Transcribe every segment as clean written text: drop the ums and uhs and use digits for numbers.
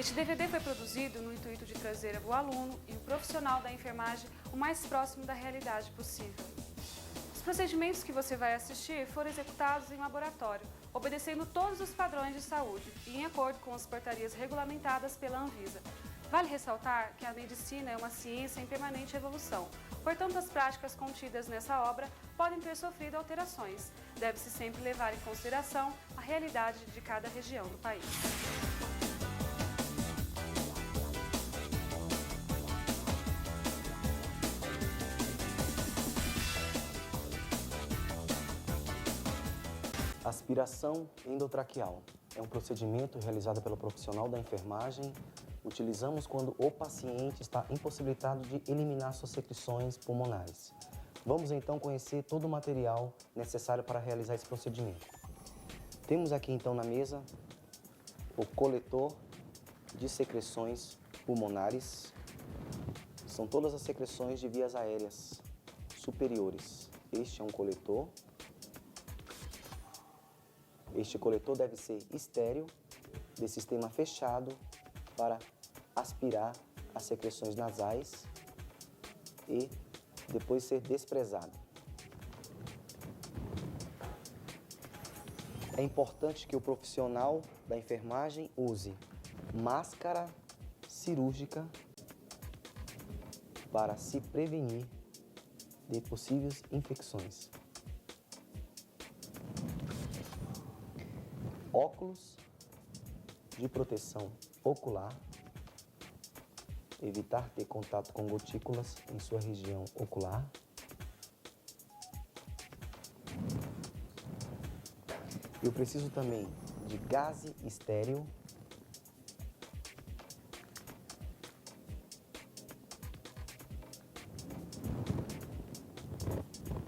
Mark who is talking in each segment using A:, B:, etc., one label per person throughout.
A: Este DVD foi produzido no intuito de trazer o aluno e o profissional da enfermagem o mais próximo da realidade possível. Os procedimentos que você vai assistir foram executados em laboratório, obedecendo todos os padrões de saúde e em acordo com as portarias regulamentadas pela Anvisa. Vale ressaltar que a medicina é uma ciência em permanente evolução, portanto as práticas contidas nessa obra podem ter sofrido alterações. Deve-se sempre levar em consideração a realidade de cada região do país.
B: Aspiração endotraqueal é um procedimento realizado pelo profissional da enfermagem. Utilizamos quando o paciente está impossibilitado de eliminar suas secreções pulmonares. Vamos então conhecer todo o material necessário para realizar esse procedimento. Temos aqui então na mesa o coletor de secreções pulmonares. São todas as secreções de vias aéreas superiores. Este é um coletor. Este coletor deve ser estéril, de sistema fechado, para aspirar as secreções nasais e depois ser desprezado. É importante que o profissional da enfermagem use máscara cirúrgica para se prevenir de possíveis infecções. Óculos de proteção ocular, evitar ter contato com gotículas em sua região ocular. Eu preciso também de gaze estéril.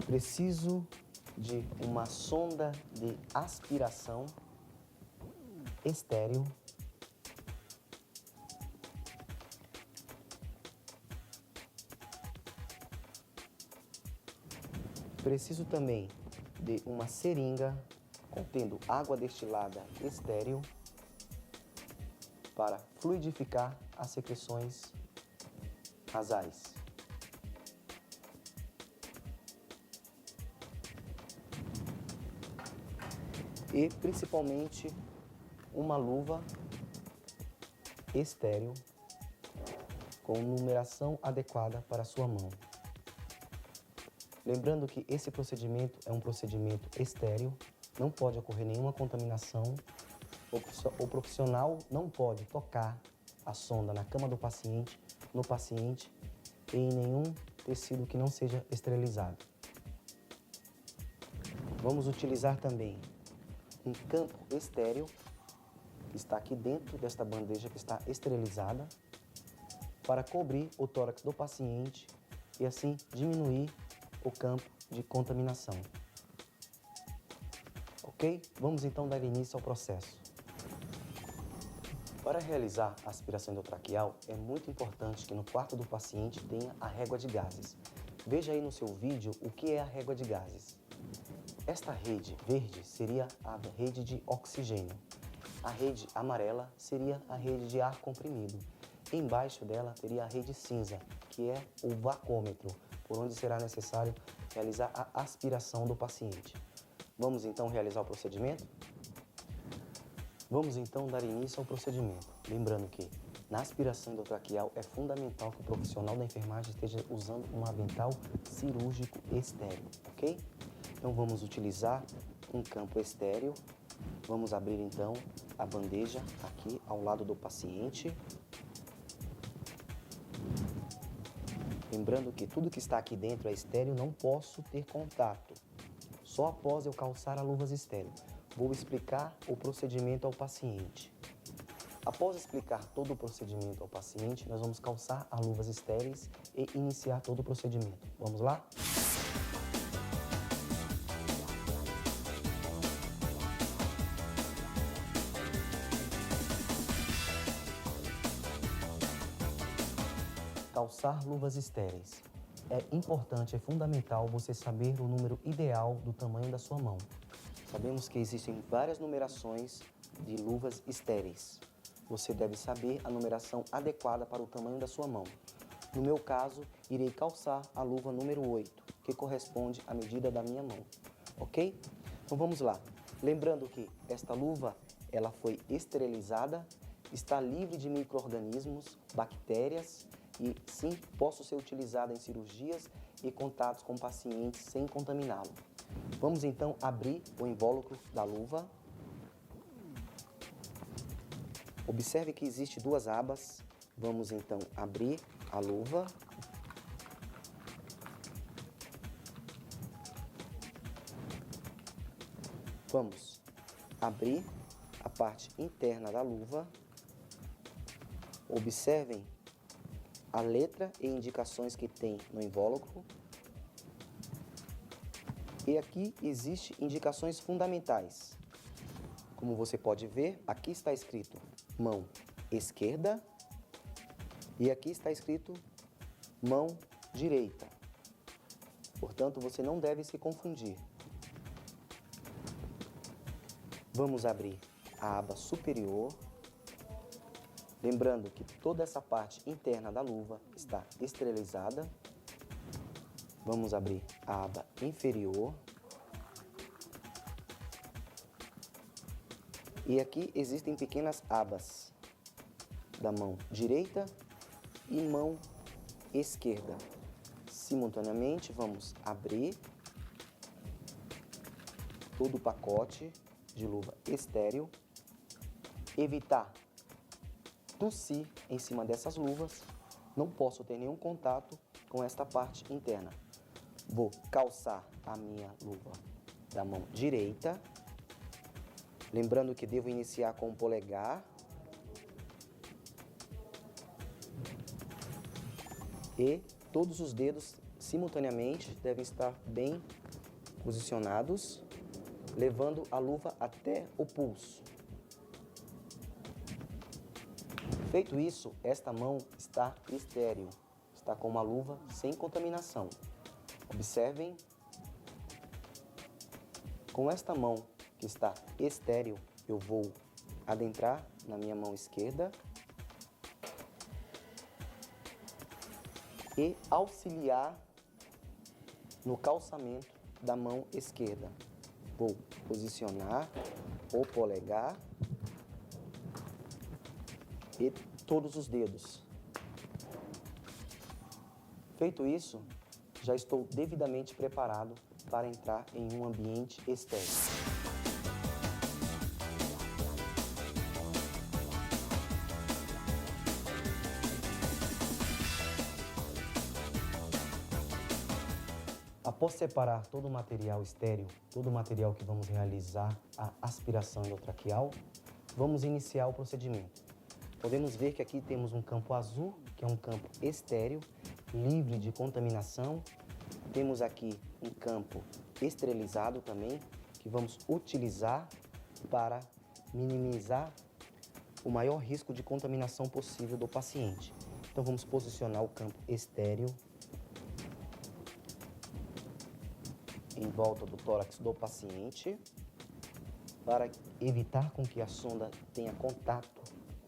B: Preciso de uma sonda de aspiração estéril. Preciso também de uma seringa contendo água destilada estéril para fluidificar as secreções nasais. E principalmente uma luva estéril com numeração adequada para a sua mão. Lembrando que esse procedimento é um procedimento estéril, não pode ocorrer nenhuma contaminação. O profissional não pode tocar a sonda na cama do paciente, no paciente e em nenhum tecido que não seja esterilizado. Vamos utilizar também um campo estéril que está aqui dentro desta bandeja que está esterilizada para cobrir o tórax do paciente e assim diminuir o campo de contaminação. Ok? Vamos então dar início ao processo. Para realizar a aspiração endotraqueal, é muito importante que no quarto do paciente tenha a régua de gases. Veja aí no seu vídeo o que é a régua de gases. Esta rede verde seria a rede de oxigênio. A rede amarela seria a rede de ar comprimido. Embaixo dela teria a rede cinza, que é o vacômetro, por onde será necessário realizar a aspiração do paciente. Vamos então realizar o procedimento? Vamos então dar início ao procedimento. Lembrando que na aspiração endotraqueal é fundamental que o profissional da enfermagem esteja usando um avental cirúrgico estéril, ok? Então vamos utilizar um campo estéril. Vamos abrir então a bandeja aqui ao lado do paciente. Lembrando que tudo que está aqui dentro é estéril, não posso ter contato. Só após eu calçar a luvas estéril. Vou explicar o procedimento ao paciente. Após explicar todo o procedimento ao paciente, nós vamos calçar as luvas estéreis e iniciar todo o procedimento. Vamos lá? Calçar luvas estéreis. É importante, é fundamental você saber o número ideal do tamanho da sua mão. Sabemos que existem várias numerações de luvas estéreis. você deve saber a numeração adequada para o tamanho da sua mão. No meu caso, irei calçar a luva número 8, que corresponde à medida da minha mão, ok? Então vamos lá. Lembrando que esta luva, ela foi esterilizada, está livre de micro-organismos, bactérias e sim, posso ser utilizada em cirurgias e contatos com pacientes sem contaminá-lo. Vamos então abrir o invólucro da luva. Observe que existe duas abas. Vamos então abrir a luva. Vamos abrir a parte interna da luva. Observem a letra e indicações que tem no invólucro. E aqui existem indicações fundamentais. Como você pode ver, aqui está escrito mão esquerda e aqui está escrito mão direita. Portanto, você não deve se confundir. Vamos abrir a aba superior. Lembrando que toda essa parte interna da luva está esterilizada. Vamos abrir a aba inferior. E aqui existem pequenas abas da mão direita e mão esquerda. Simultaneamente, vamos abrir todo o pacote de luva estéril. Evitar tossir em cima dessas luvas. Não posso ter nenhum contato com esta parte interna. Vou calçar a minha luva da mão direita. Lembrando que devo iniciar com o polegar. E todos os dedos simultaneamente devem estar bem posicionados, levando a luva até o pulso. Feito isso, esta mão está estéril, está com uma luva sem contaminação. Observem, com esta mão que está estéril, eu vou adentrar na minha mão esquerda e auxiliar no calçamento da mão esquerda. Vou posicionar o polegar e todos os dedos. Feito isso, já estou devidamente preparado para entrar em um ambiente estéril. Após separar todo o material estéril, todo o material que vamos realizar a aspiração endotraqueal, vamos iniciar o procedimento. Podemos ver que aqui temos um campo azul, que é um campo estéril, livre de contaminação. Temos aqui um campo esterilizado também, que vamos utilizar para minimizar o maior risco de contaminação possível do paciente. Então vamos posicionar o campo estéril em volta do tórax do paciente, para evitar com que a sonda tenha contato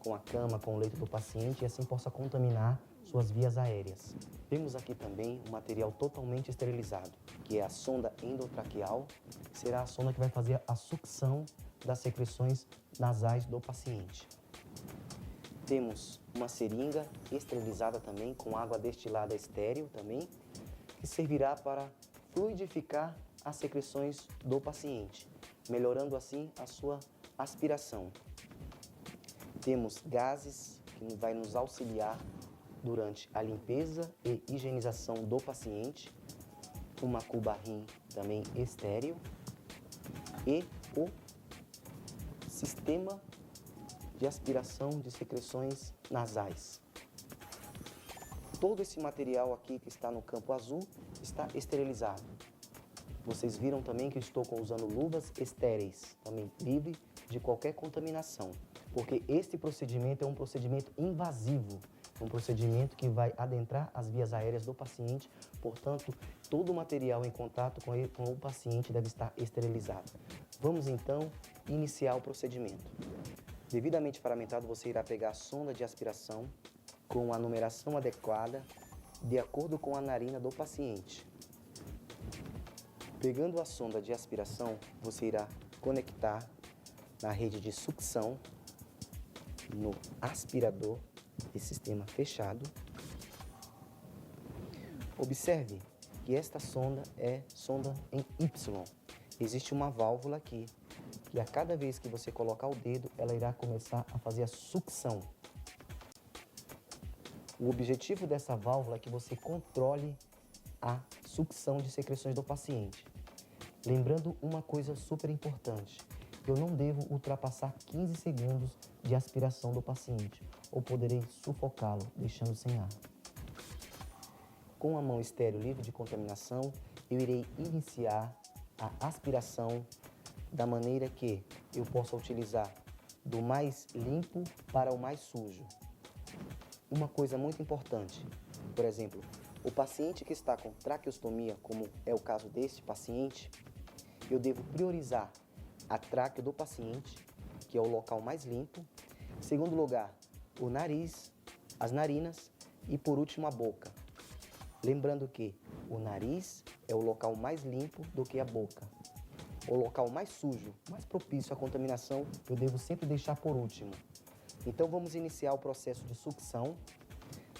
B: com a cama, com o leito do paciente e assim possa contaminar suas vias aéreas. Temos aqui também um material totalmente esterilizado, que é a sonda endotraqueal, que será a sonda que vai fazer a sucção das secreções nasais do paciente. Temos uma seringa esterilizada também, com água destilada estéril também, que servirá para fluidificar as secreções do paciente, melhorando assim a sua aspiração. Temos gases que vai nos auxiliar durante a limpeza e higienização do paciente, uma cuba-rim também estéril e o sistema de aspiração de secreções nasais. Todo esse material aqui que está no campo azul está esterilizado. Vocês viram também que eu estou usando luvas estéreis, também livre de qualquer contaminação, porque este procedimento é um procedimento invasivo, um procedimento que vai adentrar as vias aéreas do paciente, portanto, todo o material em contato com o paciente deve estar esterilizado. Vamos então iniciar o procedimento. Devidamente paramentado, você irá pegar a sonda de aspiração com a numeração adequada, de acordo com a narina do paciente. Pegando a sonda de aspiração, você irá conectar na rede de sucção no aspirador de sistema fechado. Observe que esta sonda é sonda em Y. Existe uma válvula aqui, que a cada vez que você colocar o dedo, ela irá começar a fazer a sucção. O objetivo dessa válvula é que você controle a sucção de secreções do paciente. Lembrando uma coisa super importante, eu não devo ultrapassar 15 segundos de aspiração do paciente, ou poderei sufocá-lo, deixando sem ar. Com a mão estéril livre de contaminação, eu irei iniciar a aspiração da maneira que eu possa utilizar do mais limpo para o mais sujo. Uma coisa muito importante, por exemplo, o paciente que está com traqueostomia, como é o caso deste paciente, eu devo priorizar a tráqueo do paciente, que é o local mais limpo. Em segundo lugar, o nariz, as narinas e, por último, a boca. Lembrando que o nariz é o local mais limpo do que a boca. O local mais sujo, mais propício à contaminação, eu devo sempre deixar por último. Então vamos iniciar o processo de sucção.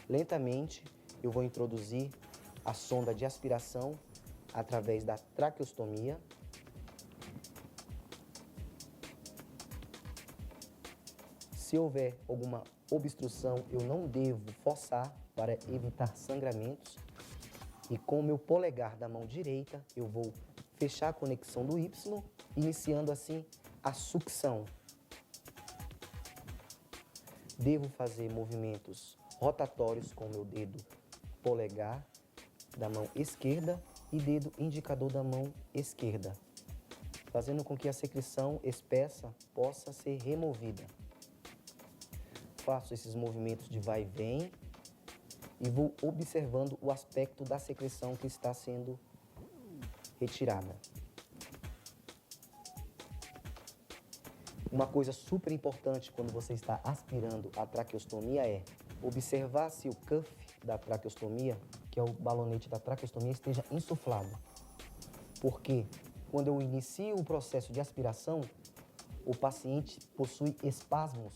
B: Lentamente, eu vou introduzir a sonda de aspiração através da traqueostomia. Se houver alguma obstrução, eu não devo forçar para evitar sangramentos. E com o meu polegar da mão direita, eu vou fechar a conexão do Y, iniciando assim a sucção. Devo fazer movimentos rotatórios com o meu dedo polegar da mão esquerda e dedo indicador da mão esquerda, fazendo com que a secreção espessa possa ser removida. Faço esses movimentos de vai e vem e vou observando o aspecto da secreção que está sendo retirada. Uma coisa super importante quando você está aspirando a traqueostomia é observar se o cuff da traqueostomia, que é o balonete da traqueostomia, esteja insuflado. Porque quando eu inicio o processo de aspiração, o paciente possui espasmos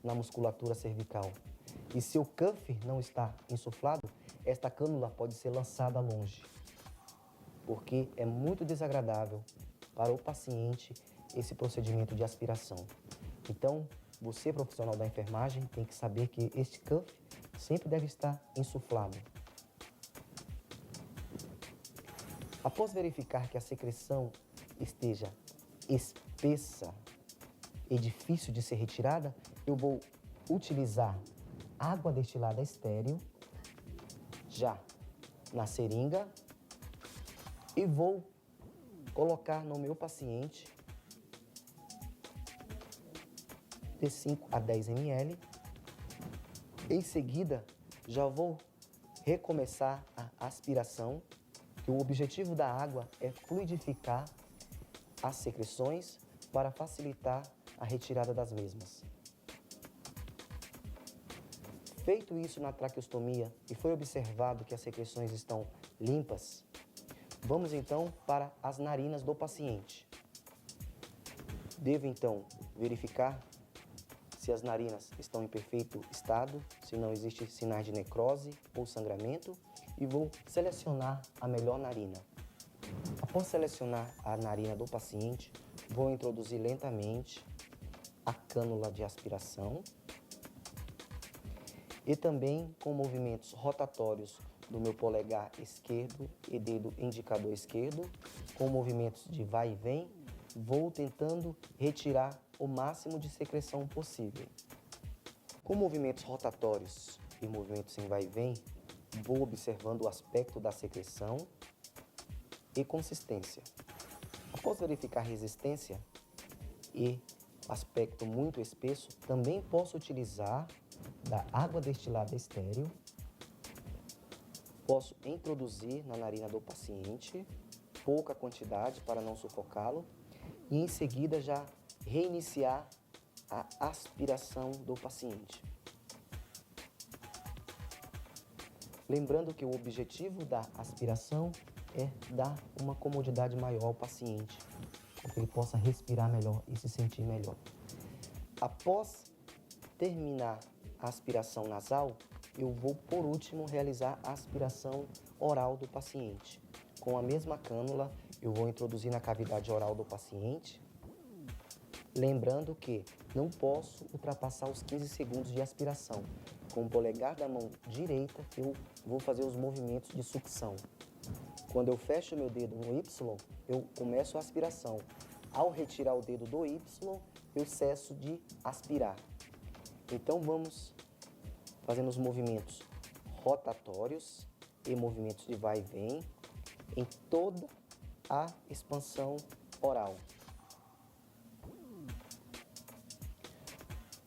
B: na musculatura cervical. E se o cuff não está insuflado, esta cânula pode ser lançada longe. Porque é muito desagradável para o paciente esse procedimento de aspiração. Então, você, profissional da enfermagem, tem que saber que este cuff sempre deve estar insuflado. Após verificar que a secreção esteja espessa e difícil de ser retirada, eu vou utilizar água destilada estéril, já na seringa, e vou colocar no meu paciente de 5 a 10 ml. Em seguida, já vou recomeçar a aspiração, que o objetivo da água é fluidificar as secreções para facilitar a retirada das mesmas. Feito isso na traqueostomia e foi observado que as secreções estão limpas, vamos então para as narinas do paciente. Devo então verificar se as narinas estão em perfeito estado, se não existe sinais de necrose ou sangramento, e vou selecionar a melhor narina. Após selecionar a narina do paciente, vou introduzir lentamente a cânula de aspiração e também com movimentos rotatórios do meu polegar esquerdo e dedo indicador esquerdo, com movimentos de vai e vem, vou tentando retirar o máximo de secreção possível. Com movimentos rotatórios e movimentos em vai e vem, vou observando o aspecto da secreção e consistência. Após verificar resistência e aspecto muito espesso, também posso utilizar da água destilada estéril. Posso introduzir na narina do paciente, pouca quantidade para não sufocá-lo, e em seguida já reiniciar a aspiração do paciente. Lembrando que o objetivo da aspiração é dar uma comodidade maior ao paciente, para que ele possa respirar melhor e se sentir melhor. Após terminar a aspiração nasal, eu vou, por último, realizar a aspiração oral do paciente. Com a mesma cânula, eu vou introduzir na cavidade oral do paciente, lembrando que não posso ultrapassar os 15 segundos de aspiração. Com o polegar da mão direita, eu vou fazer os movimentos de sucção. Quando eu fecho meu dedo no Y, eu começo a aspiração. Ao retirar o dedo do Y, eu cesso de aspirar. Então vamos fazendo os movimentos rotatórios e movimentos de vai e vem em toda a expansão oral.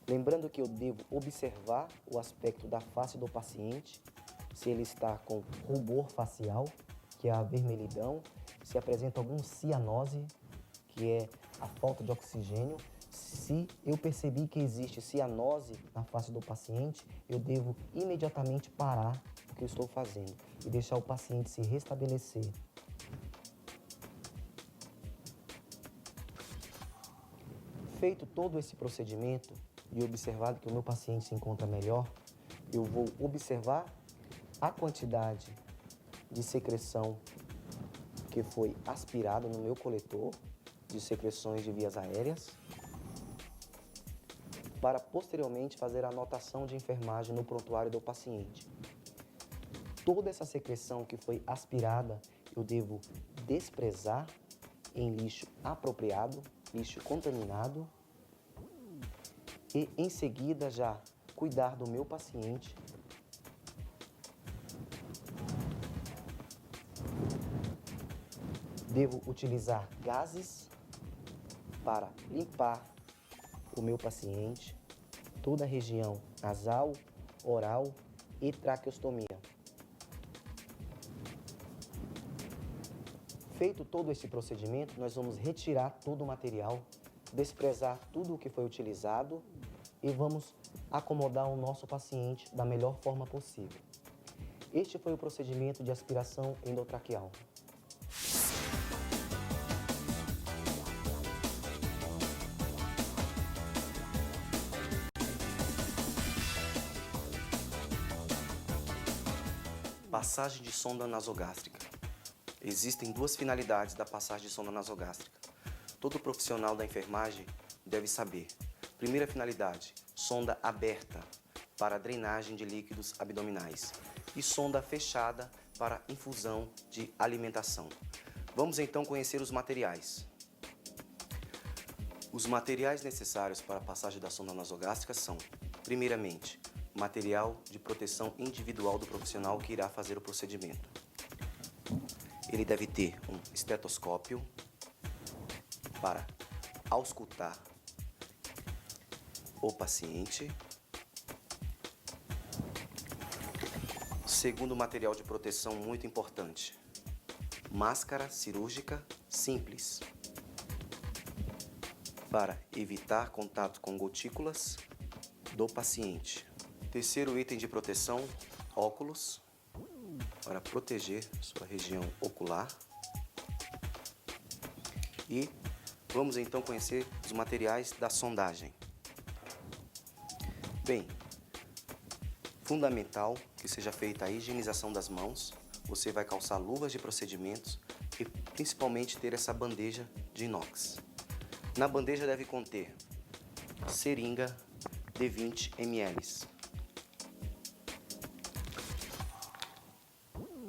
B: Lembrando que eu devo observar o aspecto da face do paciente, se ele está com rubor facial, que é a vermelhidão, se apresenta algum cianose, que é a falta de oxigênio. Se eu percebi que existe cianose na face do paciente, eu devo imediatamente parar o que eu estou fazendo e deixar o paciente se restabelecer. Feito todo esse procedimento e observado que o meu paciente se encontra melhor, eu vou observar a quantidade de secreção que foi aspirada no meu coletor de secreções de vias aéreas, para posteriormente fazer a anotação de enfermagem no prontuário do paciente. Toda essa secreção que foi aspirada, eu devo desprezar em lixo apropriado, lixo contaminado, e em seguida já cuidar do meu paciente devo utilizar gases para limpar o meu paciente, toda a região nasal, oral e traqueostomia. Feito todo esse procedimento, nós vamos retirar todo o material, desprezar tudo o que foi utilizado e vamos acomodar o nosso paciente da melhor forma possível. Este foi o procedimento de aspiração endotraqueal. Passagem de sonda nasogástrica. Existem duas finalidades da passagem de sonda nasogástrica. Todo profissional da enfermagem deve saber. Primeira finalidade, sonda aberta para drenagem de líquidos abdominais e sonda fechada para infusão de alimentação. Vamos então conhecer os materiais. Os materiais necessários para a passagem da sonda nasogástrica são, primeiramente, material de proteção individual do profissional que irá fazer o procedimento. Ele deve ter um estetoscópio para auscultar o paciente. Segundo material de proteção muito importante, máscara cirúrgica simples para evitar contato com gotículas do paciente. Terceiro item de proteção, óculos para proteger sua região ocular. E vamos então conhecer os materiais da sondagem. Bem, fundamental que seja feita a higienização das mãos. Você vai calçar luvas de procedimentos e principalmente ter essa bandeja de inox. Na bandeja deve conter seringa de 20 ml.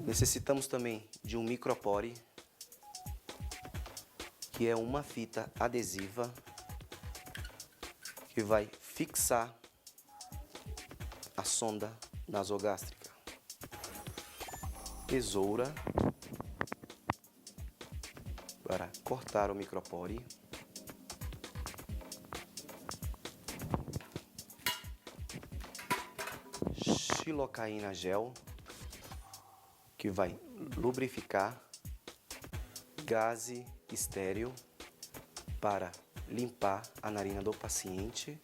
B: Necessitamos também de um micropore, que é uma fita adesiva que vai fixar a sonda nasogástrica. Tesoura para cortar o micropore. Xilocaína gel, que vai lubrificar. Gaze estéreo para limpar a narina do paciente,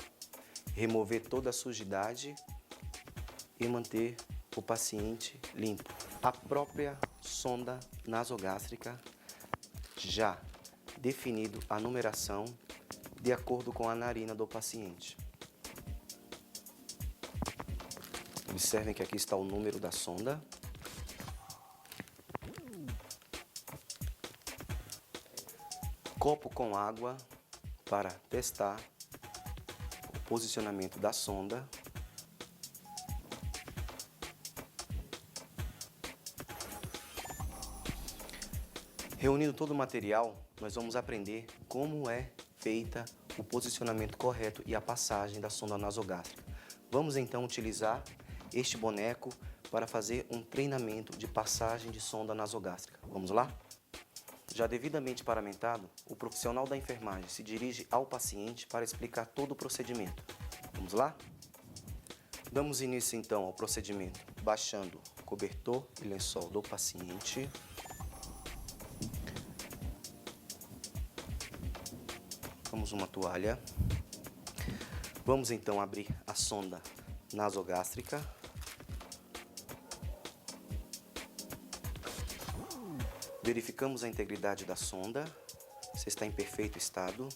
B: remover toda a sujidade e manter o paciente limpo. A própria sonda nasogástrica, já definido a numeração de acordo com a narina do paciente. Observem que aqui está o número da sonda. Copo com água para testar o posicionamento da sonda. Reunindo todo o material, nós vamos aprender como é feita o posicionamento correto e a passagem da sonda nasogástrica. Vamos então utilizar este boneco para fazer um treinamento de passagem de sonda nasogástrica. Vamos lá? Já devidamente paramentado, o profissional da enfermagem se dirige ao paciente para explicar todo o procedimento. Vamos lá? Damos início então ao procedimento baixando cobertor e lençol do paciente. Vamos uma toalha. Vamos então abrir a sonda nasogástrica. Verificamos a integridade da sonda, se está em perfeito estado.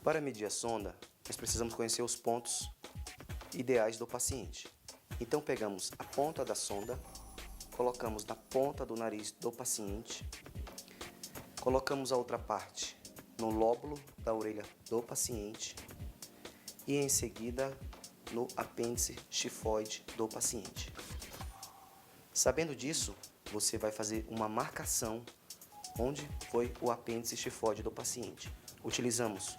B: Para medir a sonda, nós precisamos conhecer os pontos ideais do paciente. Então pegamos a ponta da sonda, colocamos na ponta do nariz do paciente, colocamos a outra parte no lóbulo da orelha do paciente e em seguida no apêndice xifoide do paciente. Sabendo disso, você vai fazer uma marcação onde foi o apêndice xifoide do paciente. Utilizamos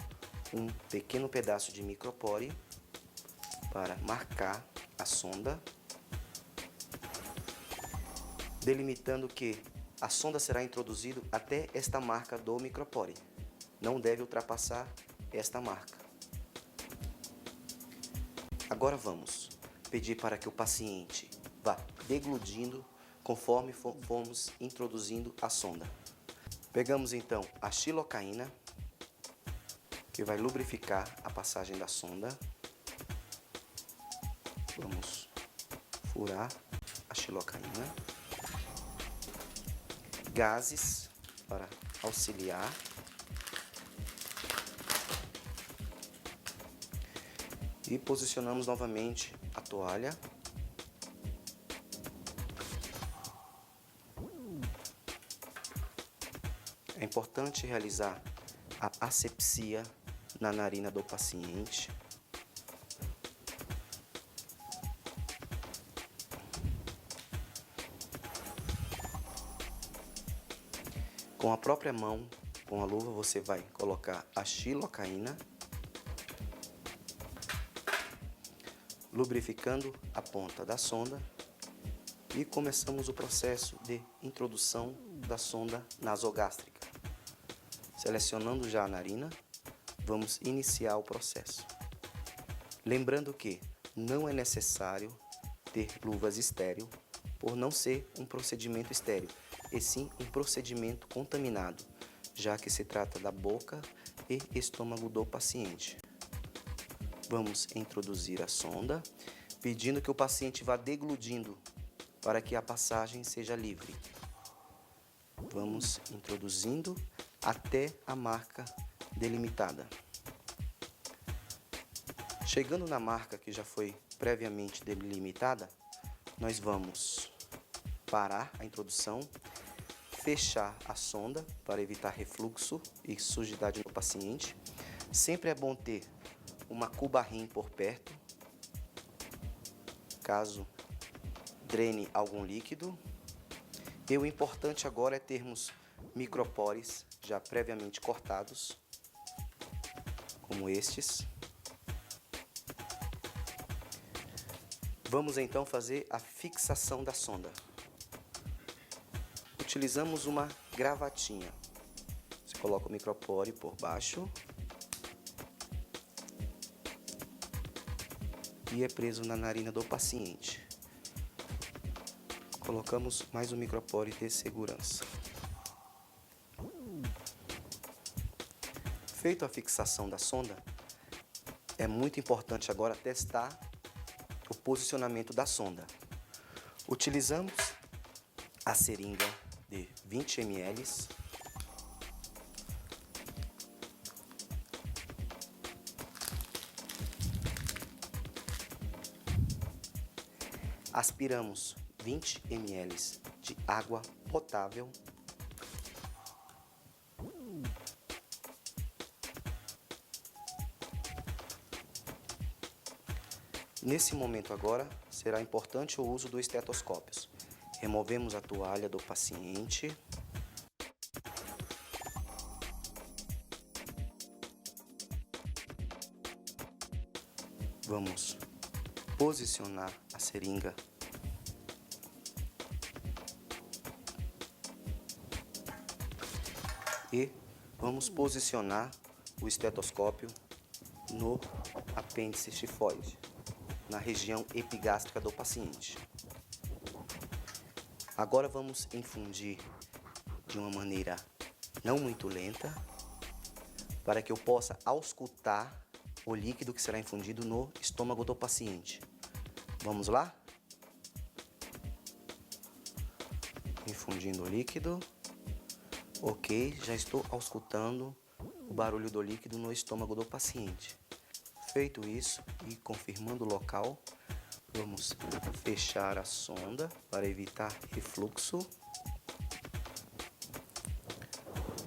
B: um pequeno pedaço de micropore para marcar a sonda, delimitando que a sonda será introduzida até esta marca do micropore. Não deve ultrapassar esta marca. Agora vamos pedir para que o paciente vá degludindo conforme formos introduzindo a sonda. Pegamos então a xilocaína, que vai lubrificar a passagem da sonda. Vamos furar a xilocaína. Gases para auxiliar. E posicionamos novamente a toalha. É importante realizar a asepsia na narina do paciente. Com a própria mão, com a luva, você vai colocar a xilocaína, lubrificando a ponta da sonda e começamos o processo de introdução da sonda nasogástrica. Selecionando já a narina, vamos iniciar o processo. Lembrando que não é necessário ter luvas estéril, por não ser um procedimento estéril, e sim um procedimento contaminado, já que se trata da boca e estômago do paciente. Vamos introduzir a sonda, pedindo que o paciente vá degludindo para que a passagem seja livre. Vamos introduzindo até a marca delimitada. Chegando na marca que já foi previamente delimitada, nós vamos parar a introdução, fechar a sonda para evitar refluxo e sujidade no paciente. Sempre é bom ter uma cuba-rim por perto, caso drene algum líquido. E o importante agora é termos micropores já previamente cortados, como estes. Vamos então fazer a fixação da sonda. Utilizamos uma gravatinha. Você coloca o micropore por baixo e é preso na narina do paciente. Colocamos mais um micropore de segurança. Feito a fixação da sonda, é muito importante agora testar o posicionamento da sonda. Utilizamos a seringa de 20 ml. Aspiramos 20 ml de água potável. Nesse momento agora, será importante o uso do estetoscópio. Removemos a toalha do paciente. Vamos posicionar a seringa. E vamos posicionar o estetoscópio no apêndice tifoide, na região epigástrica do paciente. Agora vamos infundir de uma maneira não muito lenta, para que eu possa auscultar o líquido que será infundido no estômago do paciente. Vamos lá? Infundindo o líquido. Ok, já estou auscultando o barulho do líquido no estômago do paciente. Feito isso e confirmando o local, vamos fechar a sonda para evitar refluxo.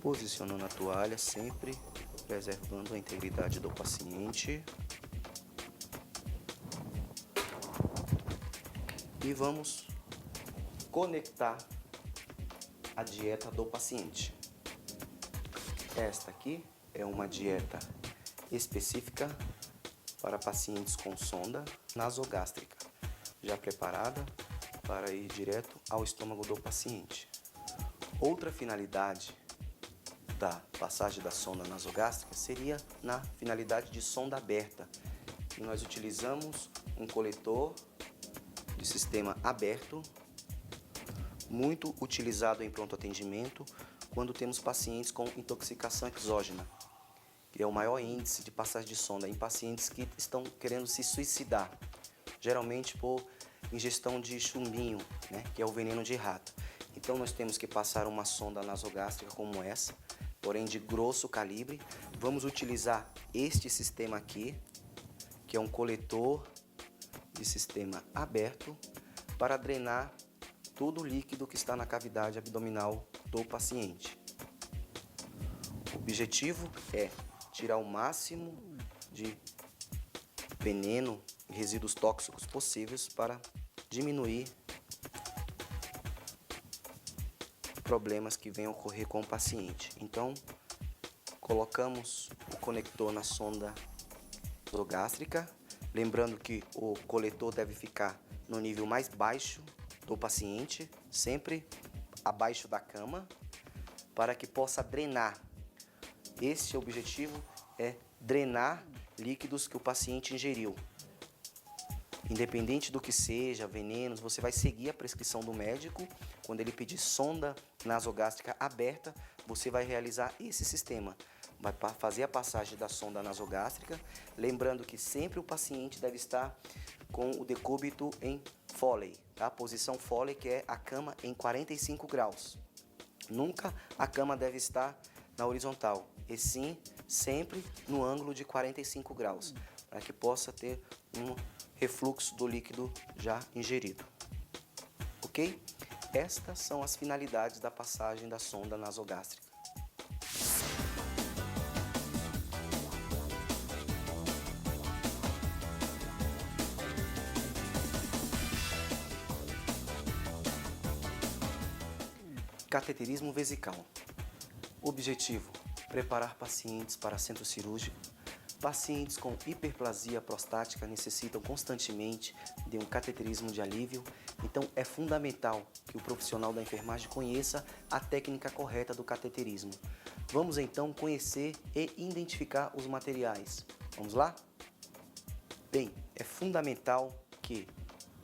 B: Posicionando a toalha, sempre preservando a integridade do paciente. E vamos conectar a dieta do paciente. Esta aqui é uma dieta específica para pacientes com sonda nasogástrica, já preparada para ir direto ao estômago do paciente. Outra finalidade da passagem da sonda nasogástrica seria na finalidade de sonda aberta, e nós utilizamos um coletor de sistema aberto, muito utilizado em pronto atendimento quando temos pacientes com intoxicação exógena, que é o maior índice de passagem de sonda em pacientes que estão querendo se suicidar, geralmente por ingestão de chumbinho, que é o veneno de rato. Então nós temos que passar uma sonda nasogástrica como essa, porém de grosso calibre. Vamos utilizar este sistema aqui, que é um coletor de sistema aberto, para drenar todo o líquido que está na cavidade abdominal do paciente. O objetivo é tirar o máximo de veneno e resíduos tóxicos possíveis para diminuir problemas que venham a ocorrer com o paciente. Então, colocamos o conector na sonda nasogástrica, lembrando que o coletor deve ficar no nível mais baixo do paciente, sempre abaixo da cama, para que possa drenar. Esse objetivo é drenar líquidos que o paciente ingeriu. Independente do que seja, venenos, você vai seguir a prescrição do médico. Quando ele pedir sonda nasogástrica aberta, você vai realizar esse sistema. Vai fazer a passagem da sonda nasogástrica, lembrando que sempre o paciente deve estar com o decúbito em Foley, tá? Posição Foley, que é a cama em 45 graus. Nunca a cama deve estar na horizontal, e sim sempre no ângulo de 45 graus, para que possa ter um refluxo do líquido já ingerido. Ok? Estas são as finalidades da passagem da sonda nasogástrica. Cateterismo vesical. Objetivo: preparar pacientes para centro cirúrgico. Pacientes com hiperplasia prostática necessitam constantemente de um cateterismo de alívio, então é fundamental que o profissional da enfermagem conheça a técnica correta do cateterismo. Vamos então conhecer e identificar os materiais. Vamos lá? Bem, é fundamental que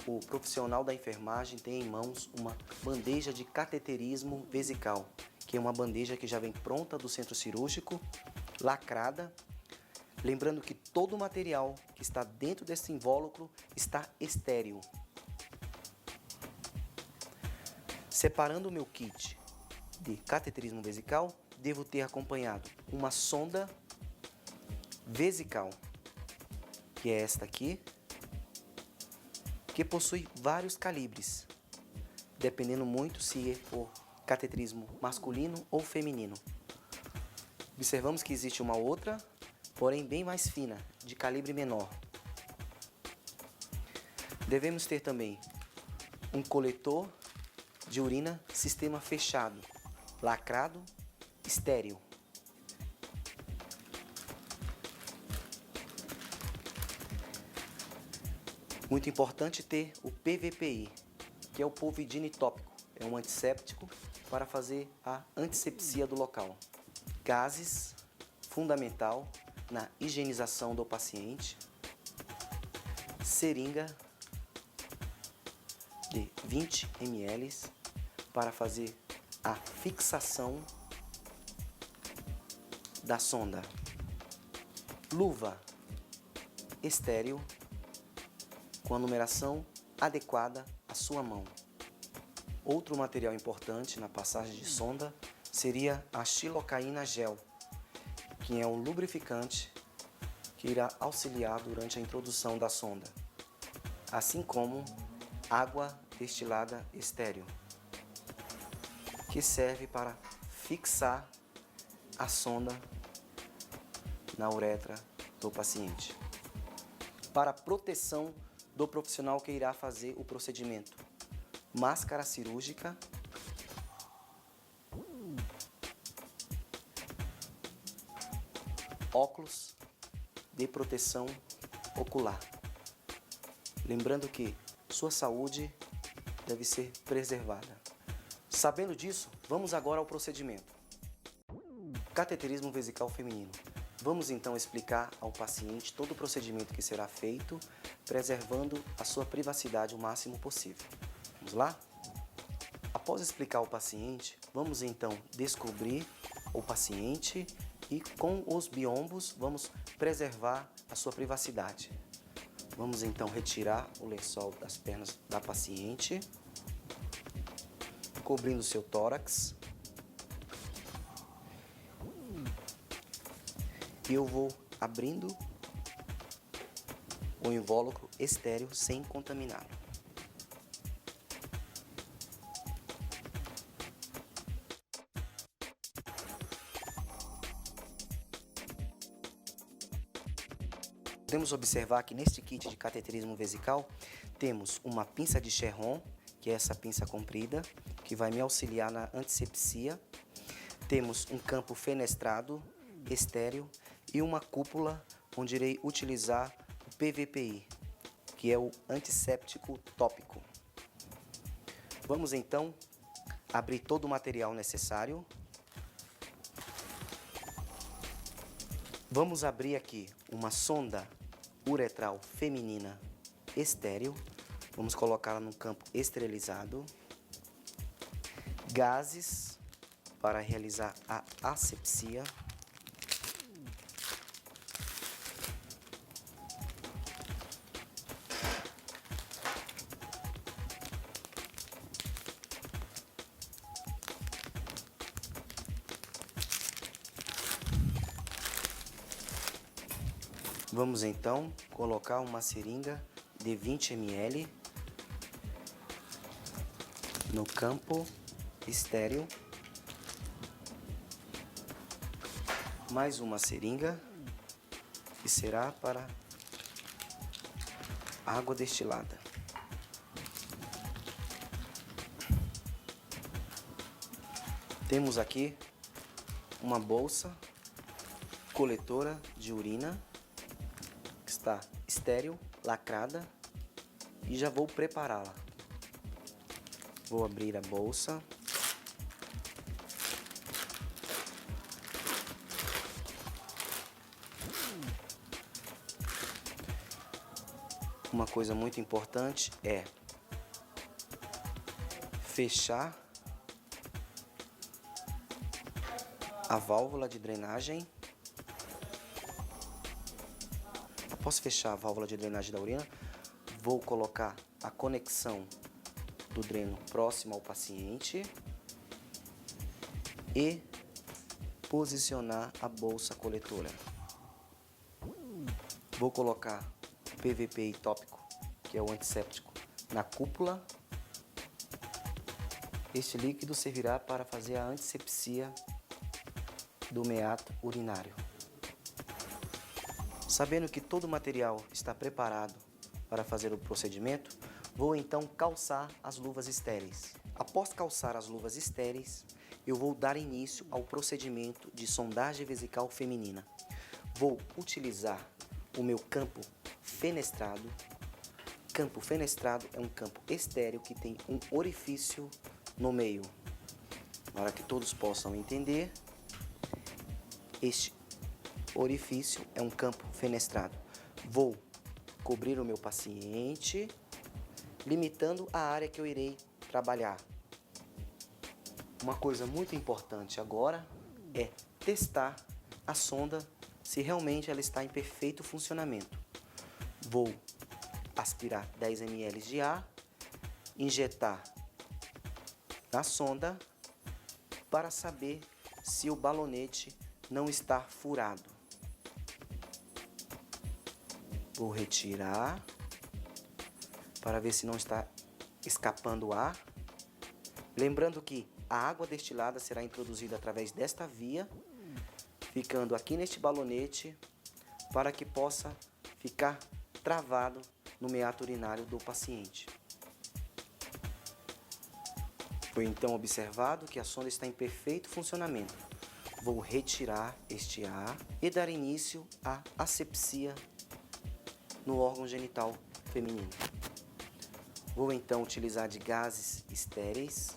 B: o profissional da enfermagem tenha em mãos uma bandeja de cateterismo vesical, que é uma bandeja que já vem pronta do centro cirúrgico, lacrada. Lembrando que todo o material que está dentro desse invólucro está estéril. Separando o meu kit de cateterismo vesical, devo ter acompanhado uma sonda vesical, que é esta aqui, que possui vários calibres, dependendo muito se é por cateterismo masculino ou feminino. Observamos que existe uma outra, porém bem mais fina, de calibre menor. Devemos ter também um coletor de urina sistema fechado, lacrado, estéril. Muito importante ter o PVPI, que é o povidine tópico. É um antisséptico para fazer a antisepsia do local. Gases, fundamental na higienização do paciente. Seringa de 20 ml para fazer a fixação da sonda. Luva estéril com a numeração adequada à sua mão. Outro material importante na passagem de sonda seria a xilocaína gel, que é um lubrificante que irá auxiliar durante a introdução da sonda, assim como água destilada estéril, que serve para fixar a sonda na uretra do paciente. Para proteção do profissional que irá fazer o procedimento, máscara cirúrgica, óculos de proteção ocular. Lembrando que sua saúde deve ser preservada. Sabendo disso, vamos agora ao procedimento. Cateterismo vesical feminino. Vamos então explicar ao paciente todo o procedimento que será feito, preservando a sua privacidade o máximo possível. Vamos lá? Após explicar ao paciente, vamos então descobrir o paciente e com os biombos vamos preservar a sua privacidade. Vamos então retirar o lençol das pernas da paciente, cobrindo seu tórax. E eu vou abrindo o invólucro estéril sem contaminá-lo. Podemos observar que neste kit de cateterismo vesical temos uma pinça de Cherron, que é essa pinça comprida, que vai me auxiliar na antisepsia. Temos um campo fenestrado, estéril, e uma cúpula onde irei utilizar o PVPI, que é o antisséptico tópico. Vamos então abrir todo o material necessário. Vamos abrir aqui uma sonda uretral feminina estéril. Vamos colocá-la num campo esterilizado. Gases para realizar a asepsia. Vamos então colocar uma seringa de 20 ml no campo estéril. Mais uma seringa que será para água destilada. Temos aqui uma bolsa coletora de urina, que está estéril, lacrada, e já vou prepará-la. Vou abrir a bolsa. Uma coisa muito importante é fechar a válvula de drenagem Após fechar a válvula de drenagem da urina, vou colocar a conexão do dreno próximo ao paciente e posicionar a bolsa coletora. Vou colocar o PVPI tópico, que é o antisséptico, na cúpula. Este líquido servirá para fazer a antisepsia do meato urinário. Sabendo que todo o material está preparado para fazer o procedimento, vou então calçar as luvas estéreis. Após calçar as luvas estéreis, eu vou dar início ao procedimento de sondagem vesical feminina. Vou utilizar o meu campo fenestrado. Campo fenestrado é um campo estéreo que tem um orifício no meio. Para que todos possam entender, este orifício é um campo fenestrado. Vou cobrir o meu paciente, limitando a área que eu irei trabalhar. Uma coisa muito importante agora é testar a sonda se realmente ela está em perfeito funcionamento. Vou aspirar 10 ml de ar, injetar na sonda para saber se o balonete não está furado. Vou retirar para ver se não está escapando ar. Lembrando que a água destilada será introduzida através desta via, ficando aqui neste balonete para que possa ficar travado no meato urinário do paciente. Foi então observado que a sonda está em perfeito funcionamento. Vou retirar este ar e dar início à asepsia no órgão genital feminino. Vou então utilizar de gases estéreis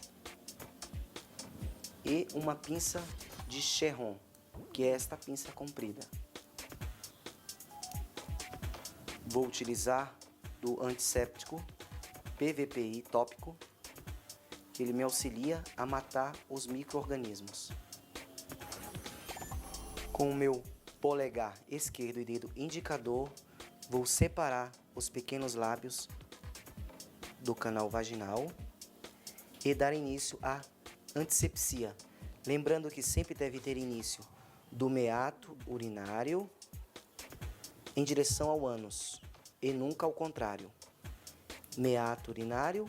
B: e uma pinça de Cherron, que é esta pinça comprida. Vou utilizar do antisséptico PVPI tópico, que ele me auxilia a matar os micro-organismos. Com o meu polegar esquerdo e dedo indicador, vou separar os pequenos lábios do canal vaginal e dar início à antisepsia. Lembrando que sempre deve ter início do meato urinário em direção ao ânus e nunca ao contrário. Meato urinário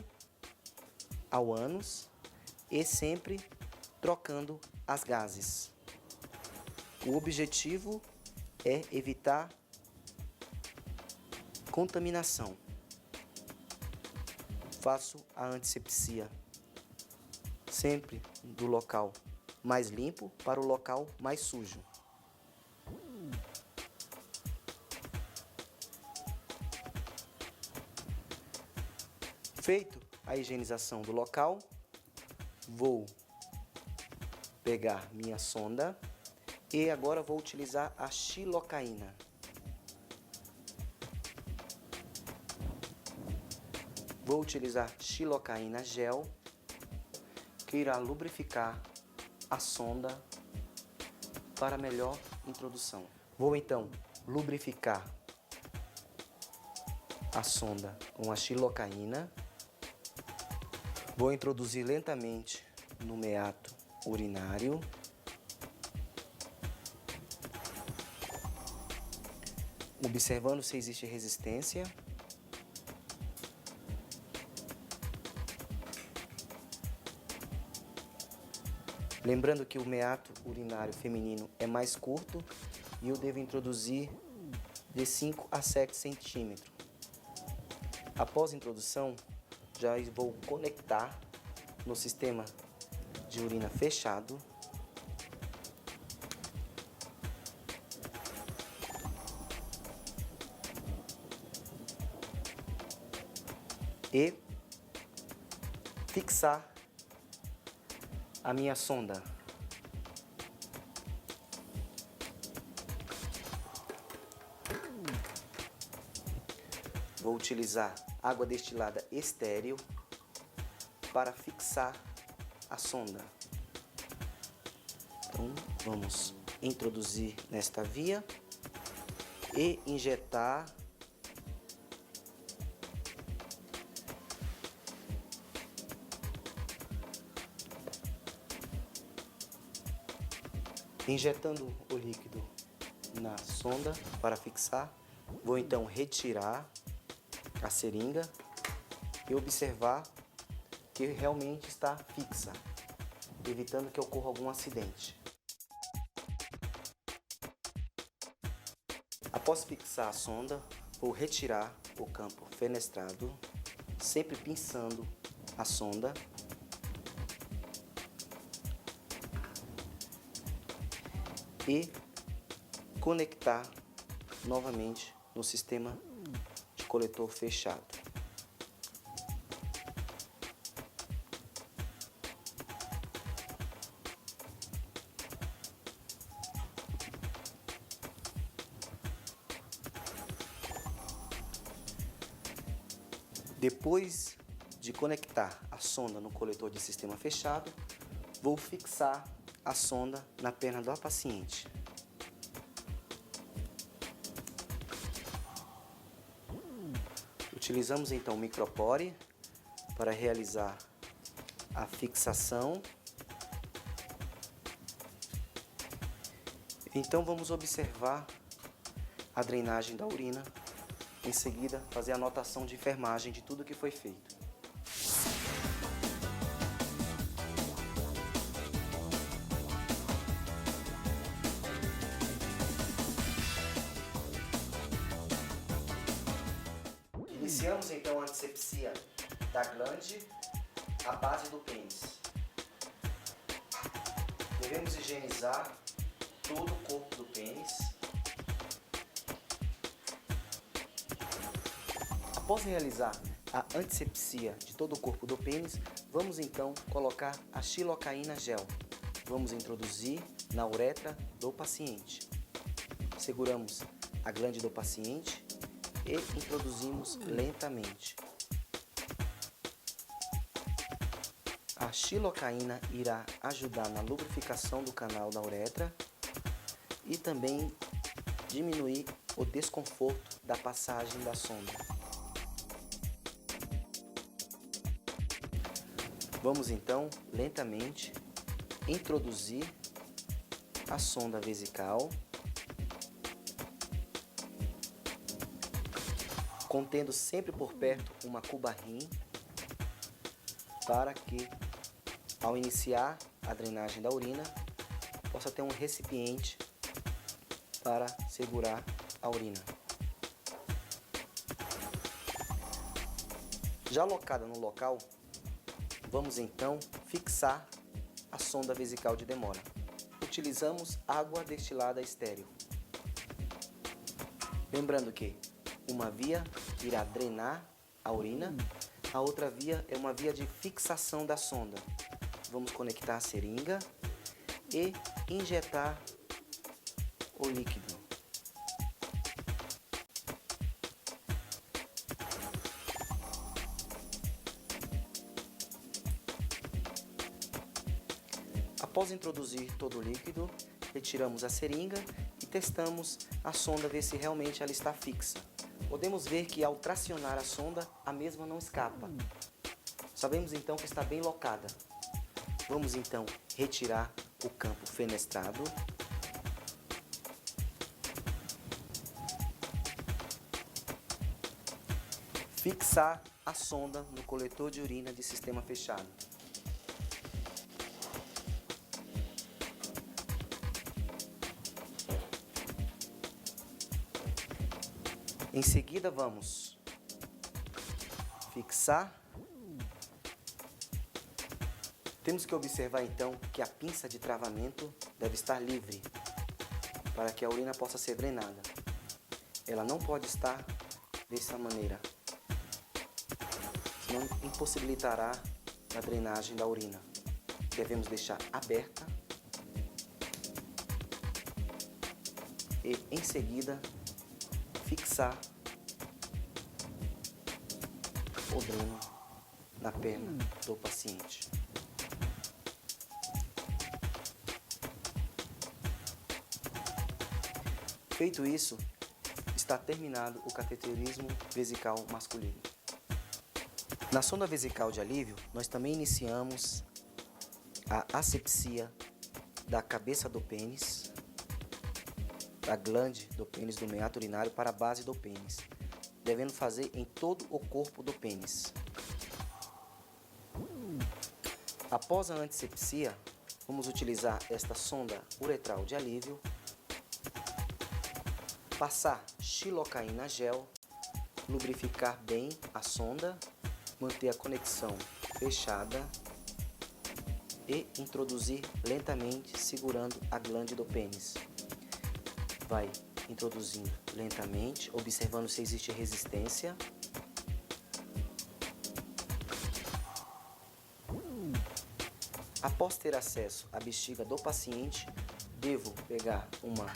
B: ao ânus e sempre trocando as gases. O objetivo é evitar contaminação. Faço a antisepsia sempre do local mais limpo para o local mais sujo. Feito a higienização do local, vou pegar minha sonda e agora vou utilizar a xilocaína. Vou utilizar xilocaína gel, que irá lubrificar a sonda para melhor introdução. Vou então lubrificar a sonda com a xilocaína. Vou introduzir lentamente no meato urinário. Observando se existe resistência. Lembrando que o meato urinário feminino é mais curto e eu devo introduzir de 5 a 7 centímetros. Após a introdução, já vou conectar no sistema de urina fechado. E fixar a minha sonda. Vou utilizar água destilada estéril para fixar a sonda. Então, vamos introduzir nesta via e injetar injetando o líquido na sonda para fixar. Vou então retirar a seringa e observar que realmente está fixa, evitando que ocorra algum acidente. Após fixar a sonda, vou retirar o campo fenestrado, sempre pinçando a sonda. E conectar novamente no sistema de coletor fechado. Depois de conectar a sonda no coletor de sistema fechado, vou fixar a sonda na perna do paciente. Utilizamos então o micropore para realizar a fixação. Então vamos observar a drenagem da urina, em seguida fazer a anotação de enfermagem de tudo que foi feito. Iniciamos então a antisepsia da glande à base do pênis. Devemos higienizar todo o corpo do pênis. Após realizar a antisepsia de todo o corpo do pênis, vamos então colocar a xilocaína gel. Vamos introduzir na uretra do paciente. Seguramos a glande do paciente e introduzimos lentamente. A xilocaína irá ajudar na lubrificação do canal da uretra e também diminuir o desconforto da passagem da sonda. Vamos então lentamente introduzir a sonda vesical, contendo sempre por perto uma cuba rim, para que, ao iniciar a drenagem da urina, possa ter um recipiente para segurar a urina. Já alocada no local, vamos então fixar a sonda vesical de demora. Utilizamos água destilada estéril. Lembrando que uma via irá drenar a urina, a outra via é uma via de fixação da sonda. Vamos conectar a seringa e injetar o líquido. Após introduzir todo o líquido, retiramos a seringa e testamos a sonda, ver se realmente ela está fixa. Podemos ver que ao tracionar a sonda, a mesma não escapa. Sabemos então que está bem locada. Vamos então retirar o campo fenestrado. Fixar a sonda no coletor de urina de sistema fechado. Em seguida, vamos fixar. Temos que observar então que a pinça de travamento deve estar livre para que a urina possa ser drenada. Ela não pode estar dessa maneira, senão impossibilitará a drenagem da urina. Devemos deixar aberta e, em seguida, fixar o dreno na perna do paciente. Feito isso, está terminado o cateterismo vesical masculino. Na sonda vesical de alívio, nós também iniciamos a asepsia da cabeça do pênis, da glande do pênis do meato urinário para a base do pênis, devendo fazer em todo o corpo do pênis. Após a antisepsia, vamos utilizar esta sonda uretral de alívio, passar xilocaína gel, lubrificar bem a sonda, manter a conexão fechada e introduzir lentamente, segurando a glande do pênis. Vai introduzindo lentamente, observando se existe resistência. Após ter acesso à bexiga do paciente, devo pegar uma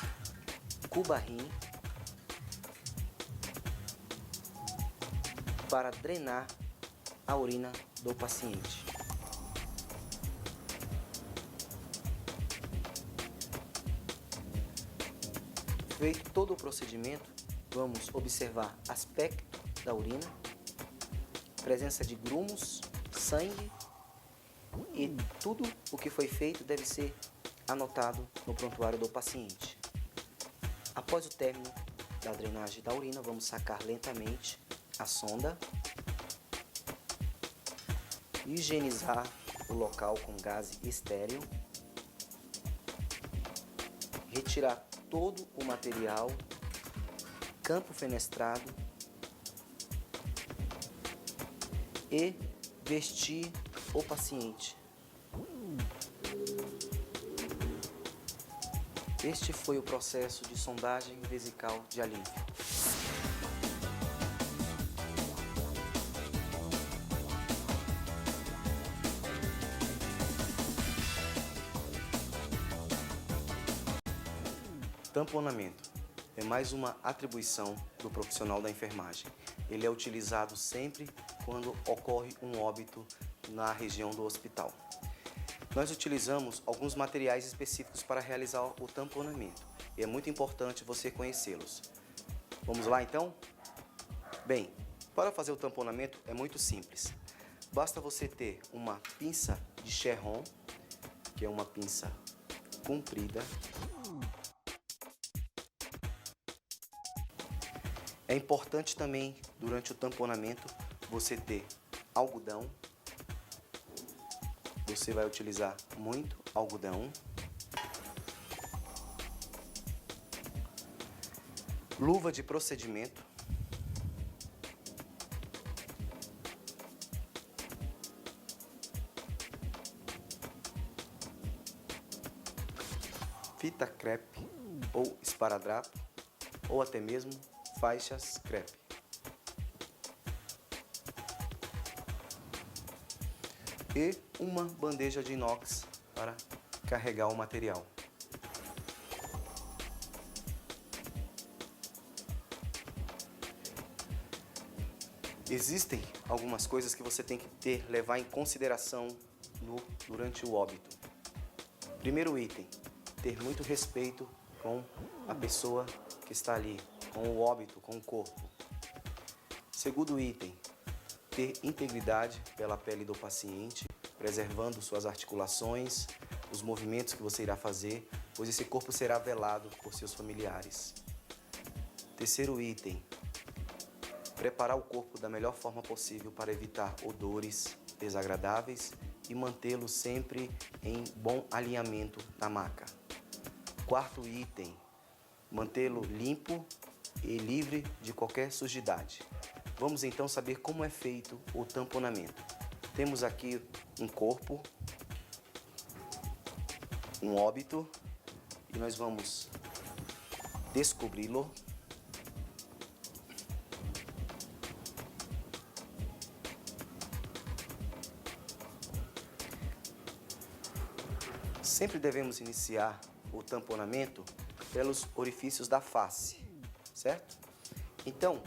B: cuba-rim para drenar a urina do paciente. Feito todo o procedimento, vamos observar aspecto da urina, presença de grumos, sangue e tudo o que foi feito deve ser anotado no prontuário do paciente. Após o término da drenagem da urina, vamos sacar lentamente a sonda, higienizar o local com gás estéril, retirar todo o material, campo fenestrado e vestir o paciente. Este foi o processo de sondagem vesical de alívio. Tamponamento é mais uma atribuição do profissional da enfermagem. Ele é utilizado sempre quando ocorre um óbito na região do hospital. Nós utilizamos alguns materiais específicos para realizar o tamponamento e é muito importante você conhecê-los. Vamos lá então? Bem, para fazer o tamponamento é muito simples. Basta você ter uma pinça de Cherron, que é uma pinça comprida. É importante também, durante o tamponamento, você ter algodão. Você vai utilizar muito algodão. Luva de procedimento. Fita crepe ou esparadrapo, ou até mesmo faixas crepe. E uma bandeja de inox para carregar o material. Existem algumas coisas que você tem que levar em consideração durante o óbito. Primeiro item, ter muito respeito com a pessoa que está ali, com o óbito, com o corpo. Segundo item, ter integridade pela pele do paciente, preservando suas articulações, os movimentos que você irá fazer, pois esse corpo será velado por seus familiares. Terceiro item, preparar o corpo da melhor forma possível para evitar odores desagradáveis e mantê-lo sempre em bom alinhamento na maca. Quarto item, mantê-lo limpo e livre de qualquer sujidade. Vamos então saber como é feito o tamponamento. Temos aqui um corpo, um óbito, e nós vamos descobri-lo. Sempre devemos iniciar o tamponamento pelos orifícios da face, certo? Então,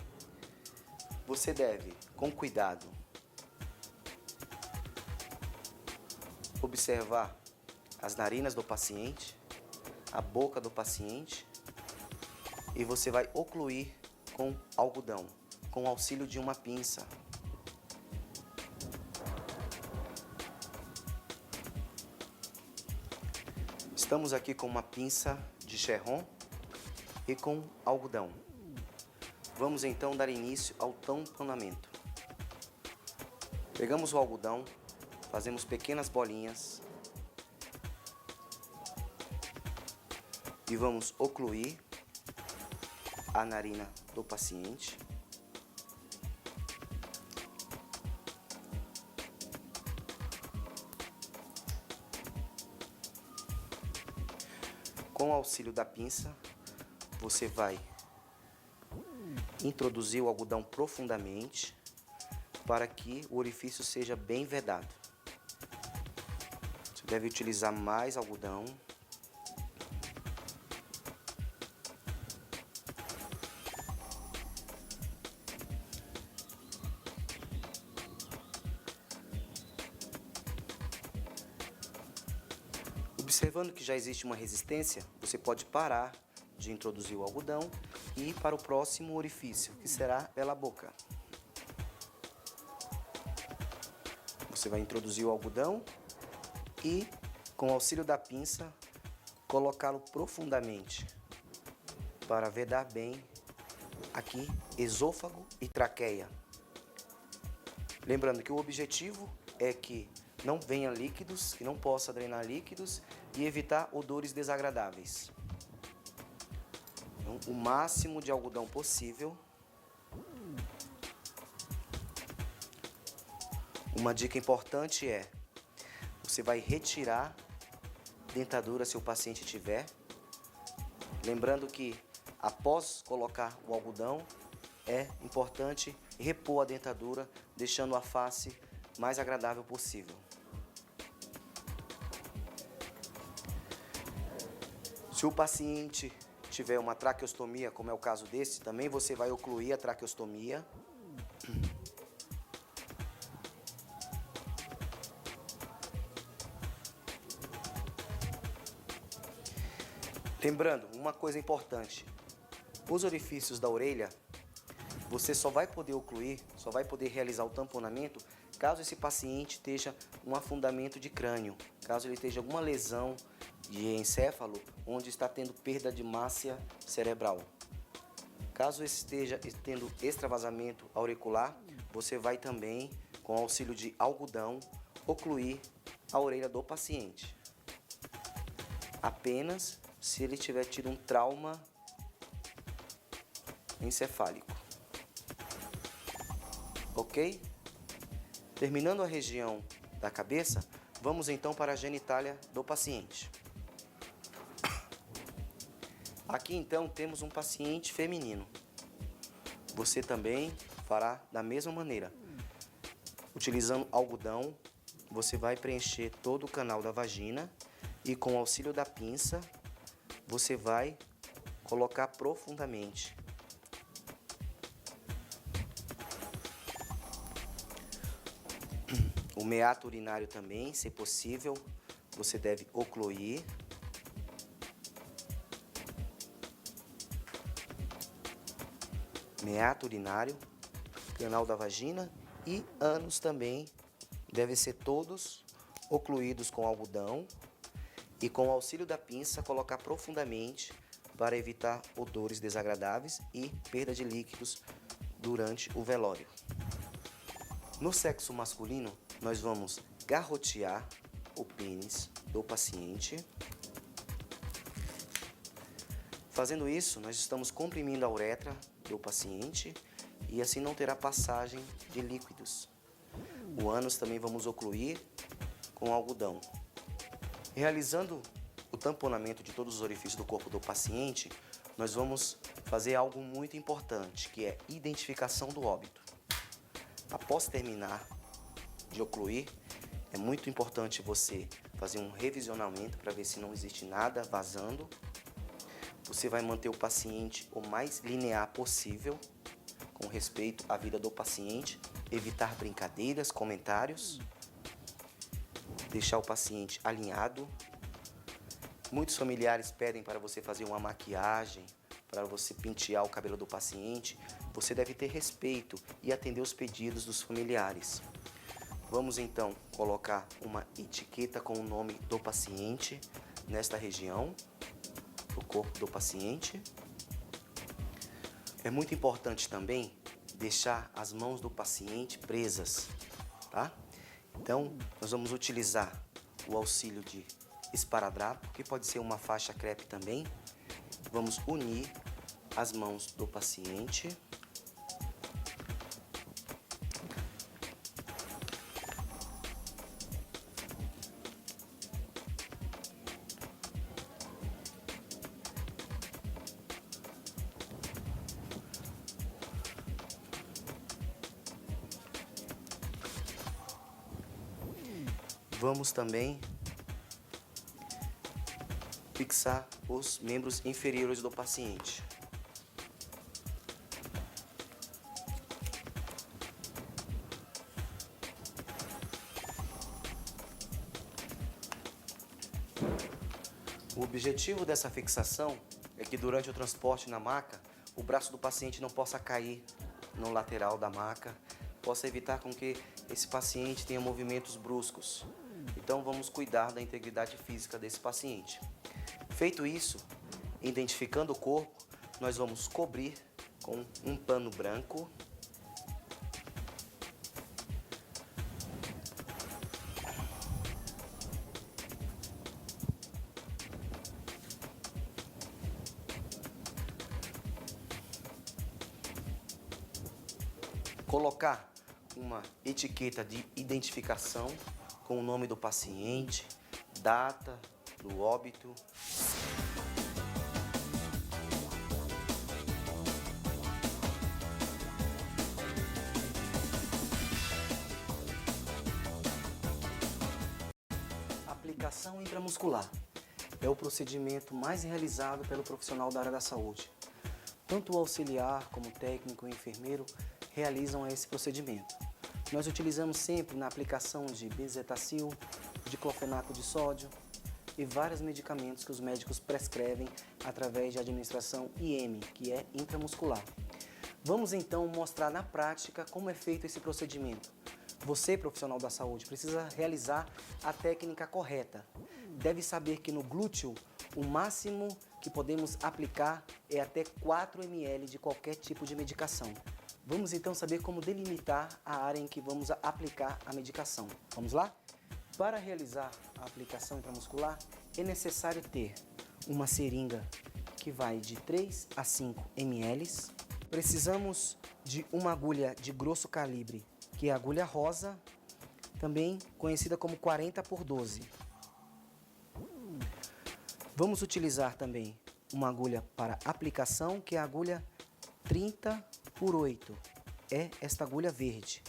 B: você deve, com cuidado, observar as narinas do paciente, a boca do paciente, e você vai ocluir com algodão, com o auxílio de uma pinça. Estamos aqui com uma pinça de Cherron e com algodão. Vamos então dar início ao tamponamento. Pegamos o algodão, fazemos pequenas bolinhas e vamos ocluir a narina do paciente. Com o auxílio da pinça, você vai introduzir o algodão profundamente para que o orifício seja bem vedado. Você deve utilizar mais algodão. Observando que já existe uma resistência, você pode parar de introduzir o algodão e ir para o próximo orifício, que será pela boca. Você vai introduzir o algodão e, com o auxílio da pinça, colocá-lo profundamente para vedar bem aqui esôfago e traqueia. Lembrando que o objetivo é que não venha líquidos, que não possa drenar líquidos e evitar odores desagradáveis. Então, o máximo de algodão possível. Uma dica importante é, você vai retirar dentadura se o paciente tiver. Lembrando que após colocar o algodão, é importante repor a dentadura, deixando a face mais agradável possível. Se o paciente tiver uma traqueostomia, como é o caso desse, também você vai ocluir a traqueostomia. Lembrando, uma coisa importante, os orifícios da orelha, você só vai poder ocluir, só vai poder realizar o tamponamento caso esse paciente esteja um afundamento de crânio, caso ele esteja alguma lesão de encéfalo, onde está tendo perda de massa cerebral. Caso esteja tendo extravasamento auricular, você vai também, com o auxílio de algodão, ocluir a orelha do paciente. Apenas se ele tiver tido um trauma encefálico. Ok? Terminando a região da cabeça, vamos então para a genitália do paciente. Aqui então temos um paciente feminino. Você também fará da mesma maneira. Utilizando algodão, você vai preencher todo o canal da vagina e com o auxílio da pinça, você vai colocar profundamente. O meato urinário também, se possível, você deve ocluir. Meato urinário, canal da vagina e ânus também devem ser todos ocluídos com algodão e com o auxílio da pinça colocar profundamente para evitar odores desagradáveis e perda de líquidos durante o velório. No sexo masculino, nós vamos garrotear o pênis do paciente. Fazendo isso, nós estamos comprimindo a uretra do paciente e assim não terá passagem de líquidos. O ânus também vamos ocluir com algodão. Realizando o tamponamento de todos os orifícios do corpo do paciente, nós vamos fazer algo muito importante, que é identificação do óbito. Após terminar de ocluir, é muito importante você fazer um revisionamento para ver se não existe nada vazando. Você vai manter o paciente o mais linear possível, com respeito à vida do paciente, evitar brincadeiras, comentários, deixar o paciente alinhado. Muitos familiares pedem para você fazer uma maquiagem para você pentear o cabelo do paciente, você deve ter respeito e atender os pedidos dos familiares. Vamos então colocar uma etiqueta com o nome do paciente nesta região, do corpo do paciente. É muito importante também deixar as mãos do paciente presas, tá? Então, nós vamos utilizar o auxílio de esparadrapo, que pode ser uma faixa crepe também. Vamos unir as mãos do paciente. Vamos também fixar os membros inferiores do paciente. O objetivo dessa fixação é que durante o transporte na maca, o braço do paciente não possa cair no lateral da maca, possa evitar com que esse paciente tenha movimentos bruscos. Então vamos cuidar da integridade física desse paciente. Feito isso, identificando o corpo, nós vamos cobrir com um pano branco. Colocar uma etiqueta de identificação com o nome do paciente, data do óbito. Aplicação intramuscular é o procedimento mais realizado pelo profissional da área da saúde. Tanto o auxiliar como o técnico e o enfermeiro realizam esse procedimento. Nós utilizamos sempre na aplicação de bezetacil, diclofenaco de sódio e vários medicamentos que os médicos prescrevem através de administração IM, que é intramuscular. Vamos então mostrar na prática como é feito esse procedimento. Você, profissional da saúde, precisa realizar a técnica correta. Deve saber que no glúteo, o máximo que podemos aplicar é até 4 ml de qualquer tipo de medicação. Vamos então saber como delimitar a área em que vamos aplicar a medicação. Vamos lá? Para realizar a aplicação intramuscular, é necessário ter uma seringa que vai de 3 a 5 ml. Precisamos de uma agulha de grosso calibre, que é a agulha rosa, também conhecida como 40 por 12. Vamos utilizar também uma agulha para aplicação, que é a agulha 30 por 8. É esta agulha verde,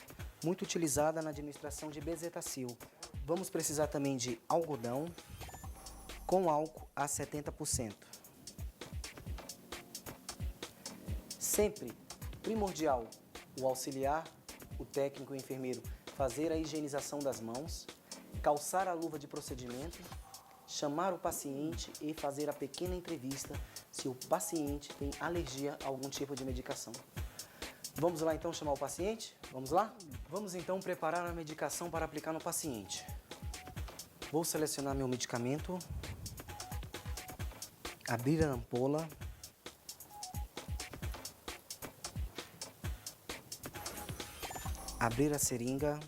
B: muito utilizada na administração de bezetacil. Vamos precisar também de algodão com álcool a 70%. Sempre primordial o auxiliar, o técnico e o enfermeiro fazer a higienização das mãos, calçar a luva de procedimento, chamar o paciente e fazer a pequena entrevista se o paciente tem alergia a algum tipo de medicação. Vamos lá então chamar o paciente? Vamos lá? Vamos então preparar a medicação para aplicar no paciente. Vou selecionar meu medicamento, abrir a ampola, abrir a seringa,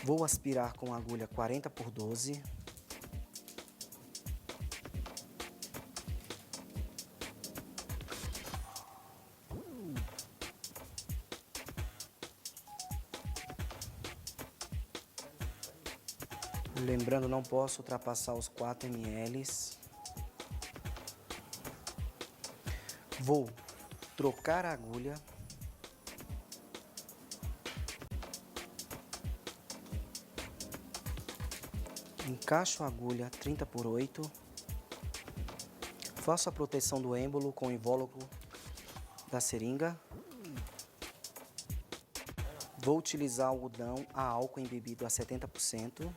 B: vou aspirar com a agulha 40 por 12. Lembrando, não posso ultrapassar os 4 ml. Vou trocar a agulha. Encaixo a agulha 30 por 8. Faço a proteção do êmbolo com o invólucro da seringa. Vou utilizar algodão a álcool embebido a 70%.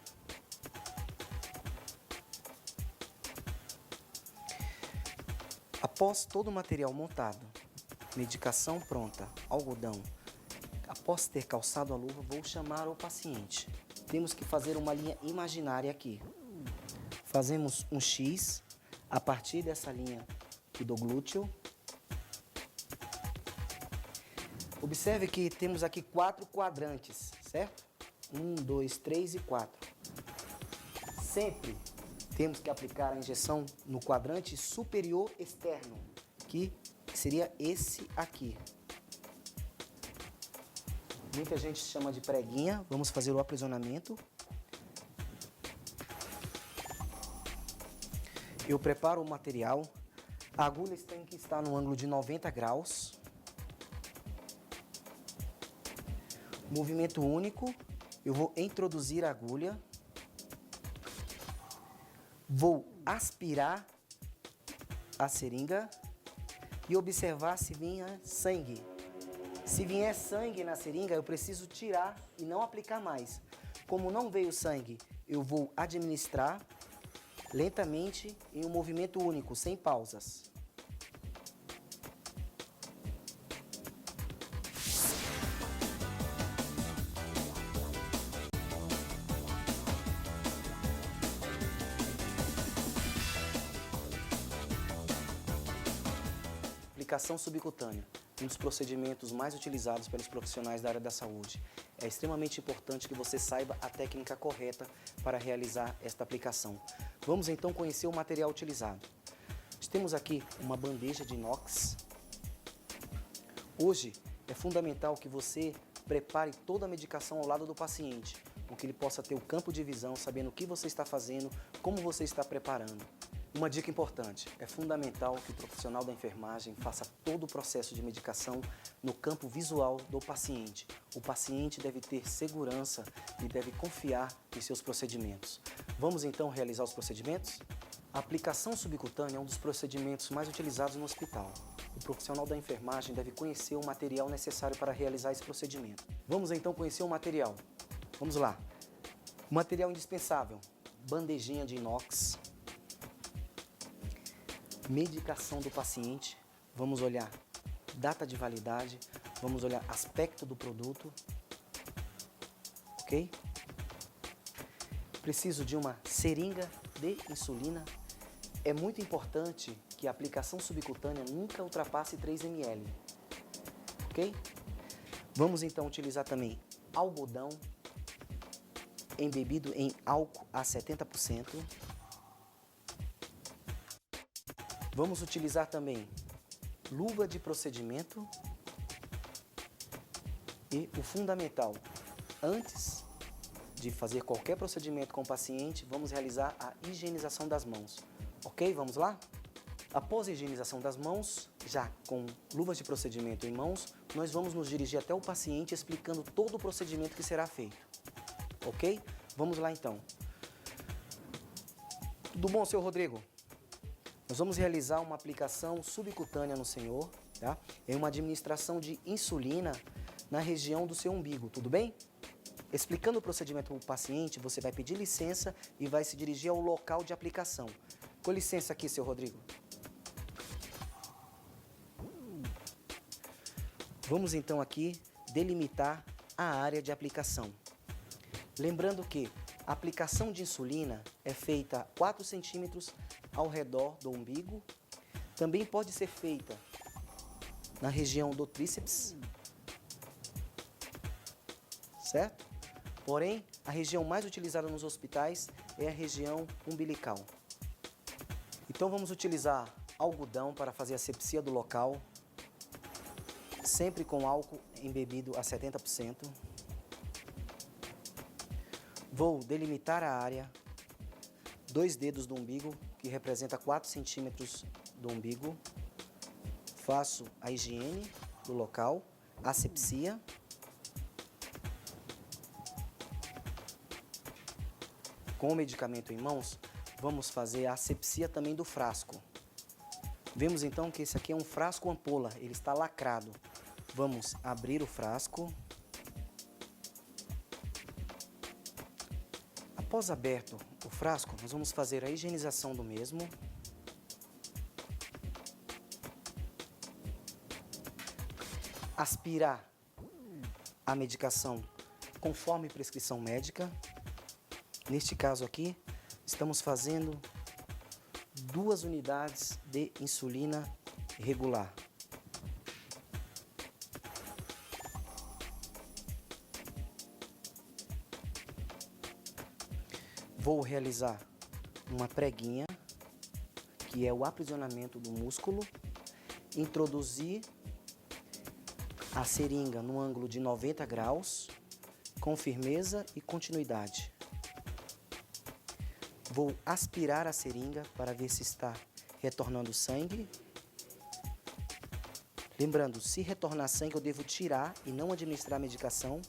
B: Após todo o material montado, medicação pronta, algodão, após ter calçado a luva, vou chamar o paciente. Temos que fazer uma linha imaginária aqui. Fazemos um X a partir dessa linha aqui do glúteo. Observe que temos aqui 4 quadrantes, certo? 1, 2, 3 e 4. Sempre temos que aplicar a injeção no quadrante superior externo, que seria esse aqui. Muita gente chama de preguinha. Vamos fazer o aprisionamento. Eu preparo o material. A agulha tem que estar no ângulo de 90 graus. Movimento único. Eu vou introduzir a agulha. Vou aspirar a seringa e observar se vinha sangue. Se vier sangue na seringa, eu preciso tirar e não aplicar mais. Como não veio sangue, eu vou administrar lentamente em um movimento único, sem pausas. Aplicação subcutânea, um dos procedimentos mais utilizados pelos profissionais da área da saúde. É extremamente importante que você saiba a técnica correta para realizar esta aplicação. Vamos então conhecer o material utilizado. Temos aqui uma bandeja de inox. Hoje é fundamental que você prepare toda a medicação ao lado do paciente, para que ele possa ter o campo de visão, sabendo o que você está fazendo, como você está preparando. Uma dica importante, é fundamental que o profissional da enfermagem faça todo o processo de medicação no campo visual do paciente. O paciente deve ter segurança e deve confiar em seus procedimentos. Vamos então realizar os procedimentos? A aplicação subcutânea é um dos procedimentos mais utilizados no hospital. O profissional da enfermagem deve conhecer o material necessário para realizar esse procedimento. Vamos então conhecer o material. Vamos lá. O material indispensável, bandejinha de inox. Medicação do paciente, vamos olhar data de validade, vamos olhar aspecto do produto, ok? Preciso de uma seringa de insulina. É muito importante que a aplicação subcutânea nunca ultrapasse 3 ml, ok? Vamos então utilizar também algodão embebido em álcool a 70%. Vamos utilizar também luva de procedimento e o fundamental, antes de fazer qualquer procedimento com o paciente, vamos realizar a higienização das mãos. Ok? Vamos lá? Após a higienização das mãos, já com luvas de procedimento em mãos, nós vamos nos dirigir até o paciente explicando todo o procedimento que será feito. Ok? Vamos lá então. Tudo bom, senhor Rodrigo? Nós vamos realizar uma aplicação subcutânea no senhor, tá? Em uma administração de insulina na região do seu umbigo, tudo bem? Explicando o procedimento para o paciente, você vai pedir licença e vai se dirigir ao local de aplicação. Com licença aqui, seu Rodrigo. Vamos então aqui delimitar a área de aplicação. Lembrando que a aplicação de insulina é feita a 4 centímetros ao redor do umbigo. Também pode ser feita na região do tríceps, certo? Porém, a região mais utilizada nos hospitais é a região umbilical. Então vamos utilizar algodão para fazer a asepsia do local, sempre com álcool embebido a 70%. Vou delimitar a área, 2 dedos do umbigo, que representa 4 centímetros do umbigo. Faço a higiene do local, asepsia. Com o medicamento em mãos, vamos fazer a asepsia também do frasco. Vemos então que esse aqui é um frasco ampola, ele está lacrado. Vamos abrir o frasco. Após aberto o frasco, nós vamos fazer a higienização do mesmo. aspirar a medicação conforme prescrição médica. Neste caso aqui, estamos fazendo 2 unidades de insulina regular. Vou realizar uma preguinha, que é o aprisionamento do músculo, introduzir a seringa no ângulo de 90 graus, com firmeza e continuidade. Vou aspirar a seringa para ver se está retornando sangue. Lembrando, se retornar sangue, eu devo tirar e não administrar a medicação.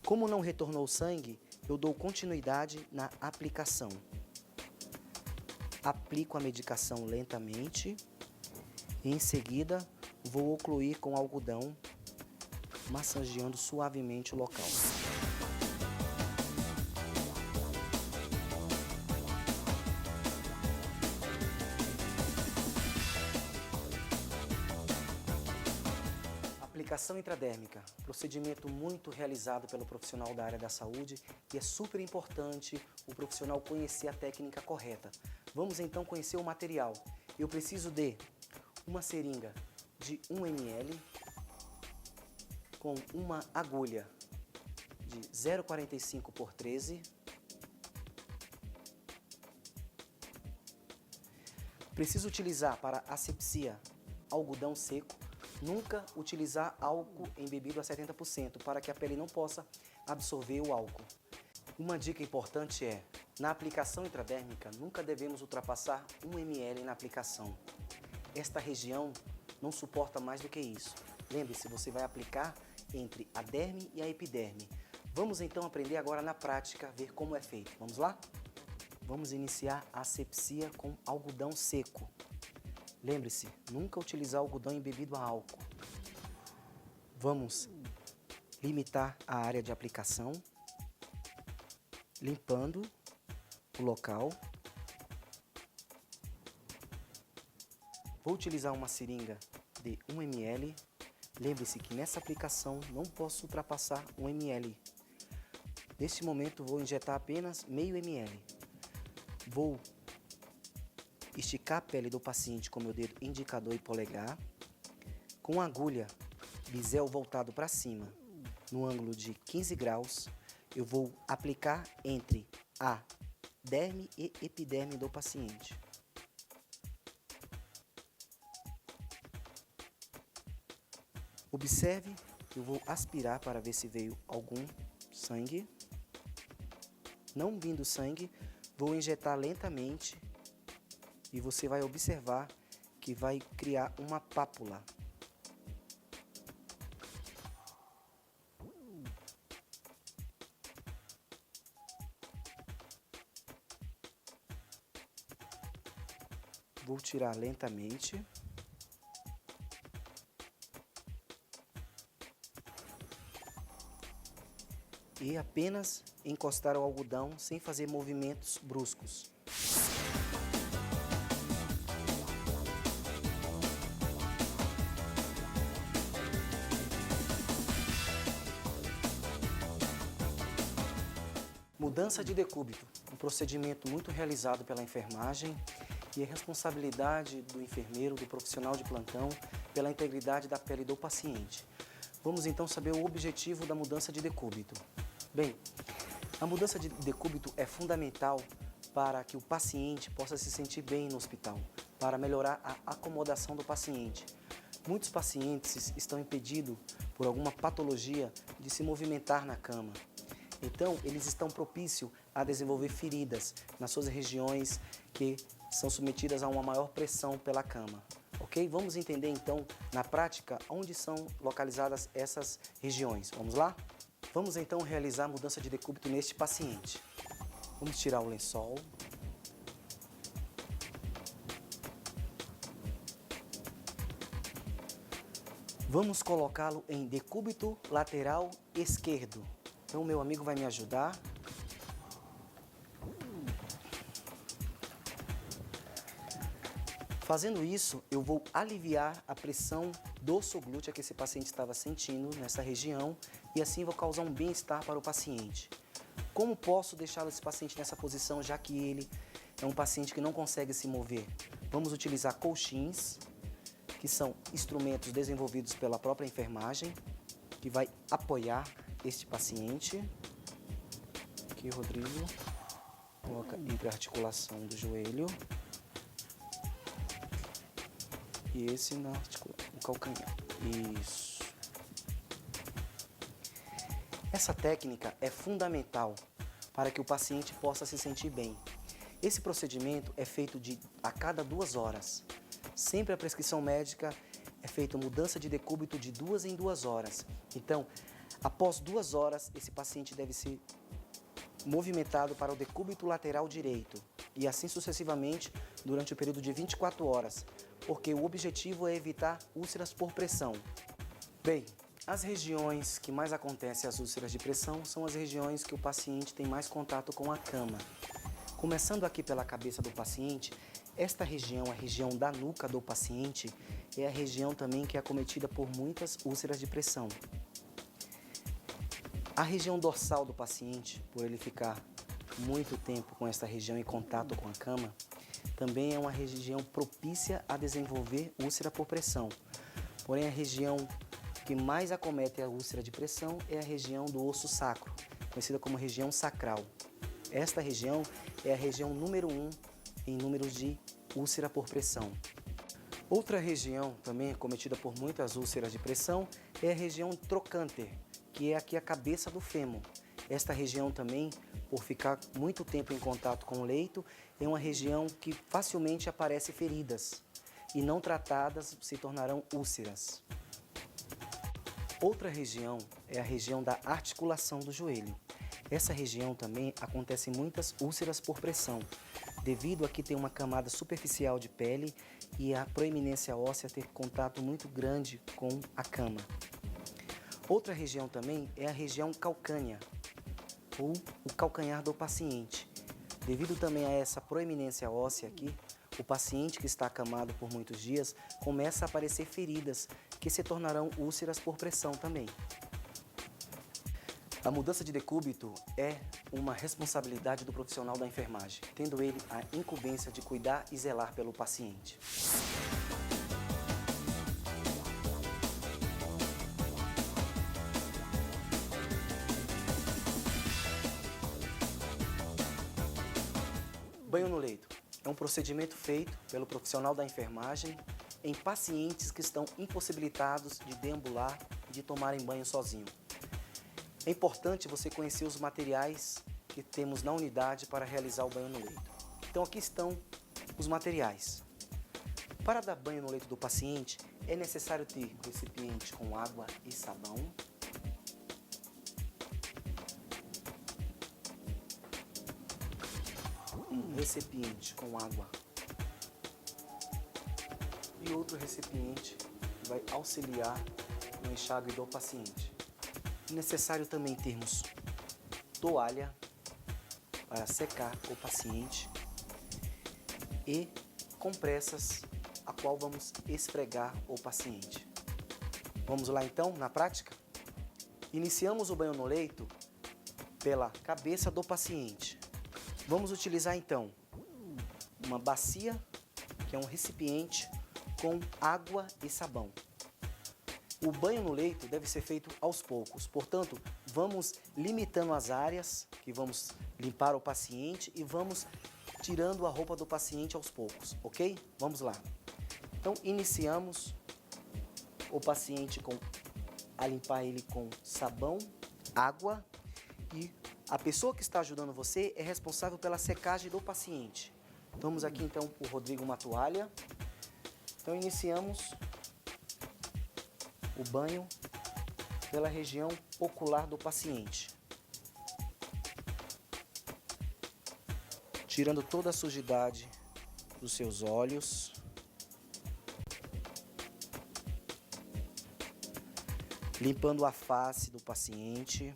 B: Como não retornou sangue, eu dou continuidade na aplicação. Aplico a medicação lentamente e em seguida vou ocluir com algodão, massageando suavemente o local. Aplicação intradérmica, procedimento muito realizado pelo profissional da área da saúde e é super importante o profissional conhecer a técnica correta. Vamos então conhecer o material. Eu preciso de uma seringa de 1 ml com uma agulha de 0,45 por 13. Preciso utilizar para asepsia algodão seco. Nunca utilizar álcool embebido a 70% para que a pele não possa absorver o álcool. Uma dica importante é, na aplicação intradérmica, nunca devemos ultrapassar 1 ml na aplicação. Esta região não suporta mais do que isso. Lembre-se, você vai aplicar entre a derme e a epiderme. Vamos então aprender agora na prática, ver como é feito. Vamos lá? Vamos iniciar a asepsia com algodão seco. Lembre-se, nunca utilizar algodão embebido a álcool. Vamos limitar a área de aplicação, limpando o local. Vou utilizar uma seringa de 1 ml. Lembre-se que nessa aplicação não posso ultrapassar 1 ml. Neste momento vou injetar apenas meio ml. Vou esticar a pele do paciente com meu dedo indicador e polegar, com a agulha bisel voltado para cima, no ângulo de 15 graus, eu vou aplicar entre a derme e epiderme do paciente. Observe, eu vou aspirar para ver se veio algum sangue. Não vindo sangue, vou injetar lentamente e você vai observar que vai criar uma pápula. Vou tirar lentamente. E apenas encostar o algodão sem fazer movimentos bruscos. Mudança de decúbito, um procedimento muito realizado pela enfermagem e é responsabilidade do enfermeiro, do profissional de plantão, pela integridade da pele do paciente. Vamos então saber o objetivo da mudança de decúbito. Bem, a mudança de decúbito é fundamental para que o paciente possa se sentir bem no hospital, para melhorar a acomodação do paciente. Muitos pacientes estão impedidos por alguma patologia de se movimentar na cama. Então, eles estão propícios a desenvolver feridas nas suas regiões que são submetidas a uma maior pressão pela cama. Ok? Vamos entender então, na prática, onde são localizadas essas regiões. Vamos lá? Vamos então realizar a mudança de decúbito neste paciente. Vamos tirar o lençol. Vamos colocá-lo em decúbito lateral esquerdo. Então, meu amigo vai me ajudar. Fazendo isso, eu vou aliviar a pressão dorsoglútea que esse paciente estava sentindo nessa região e assim vou causar um bem-estar para o paciente. Como posso deixar esse paciente nessa posição, já que ele é um paciente que não consegue se mover? Vamos utilizar colchins, que são instrumentos desenvolvidos pela própria enfermagem, que vai apoiar este paciente. Aqui, Rodrigo, coloca entre a articulação do joelho e esse no calcanhar. Isso. Essa técnica é fundamental para que o paciente possa se sentir bem. Esse procedimento é feito a cada 2 horas. Sempre a prescrição médica é feita mudança de decúbito de 2 em 2 horas. Então, após 2 horas, esse paciente deve ser movimentado para o decúbito lateral direito e assim sucessivamente durante o período de 24 horas, porque o objetivo é evitar úlceras por pressão. Bem, as regiões que mais acontecem as úlceras de pressão são as regiões que o paciente tem mais contato com a cama. Começando aqui pela cabeça do paciente, esta região, a região da nuca do paciente, é a região também que é acometida por muitas úlceras de pressão. A região dorsal do paciente, por ele ficar muito tempo com esta região em contato com a cama, também é uma região propícia a desenvolver úlcera por pressão. Porém, a região que mais acomete a úlcera de pressão é a região do osso sacro, conhecida como região sacral. Esta região é a região número 1 em números de úlcera por pressão. Outra região também acometida por muitas úlceras de pressão é a região trocânter, que é aqui a cabeça do fêmur. Esta região também, por ficar muito tempo em contato com o leito, é uma região que facilmente aparece feridas e não tratadas se tornarão úlceras. Outra região é a região da articulação do joelho. Essa região também acontece muitas úlceras por pressão, devido a que tem uma camada superficial de pele e a proeminência óssea ter contato muito grande com a cama. Outra região também é a região calcânea, ou o calcanhar do paciente. Devido também a essa proeminência óssea aqui, o paciente que está acamado por muitos dias começa a aparecer feridas que se tornarão úlceras por pressão também. A mudança de decúbito é uma responsabilidade do profissional da enfermagem, tendo ele a incumbência de cuidar e zelar pelo paciente. Banho no leito é um procedimento feito pelo profissional da enfermagem em pacientes que estão impossibilitados de deambular e de tomarem banho sozinho. É importante você conhecer os materiais que temos na unidade para realizar o banho no leito. Então aqui estão os materiais. Para dar banho no leito do paciente, é necessário ter um recipiente com água e sabão, um recipiente com água e outro recipiente que vai auxiliar no enxágue do paciente. É necessário também termos toalha para secar o paciente e compressas a qual vamos esfregar o paciente. Vamos lá então, na prática? Iniciamos o banho no leito pela cabeça do paciente. Vamos utilizar então uma bacia, que é um recipiente com água e sabão. O banho no leito deve ser feito aos poucos, portanto, vamos limitando as áreas que vamos limpar o paciente e vamos tirando a roupa do paciente aos poucos, ok? Vamos lá. Então, iniciamos o paciente a limpar ele com sabão, água e a pessoa que está ajudando você é responsável pela secagem do paciente. Vamos aqui então o Rodrigo uma toalha. Então, iniciamos o banho pela região ocular do paciente, tirando toda a sujidade dos seus olhos, limpando a face do paciente,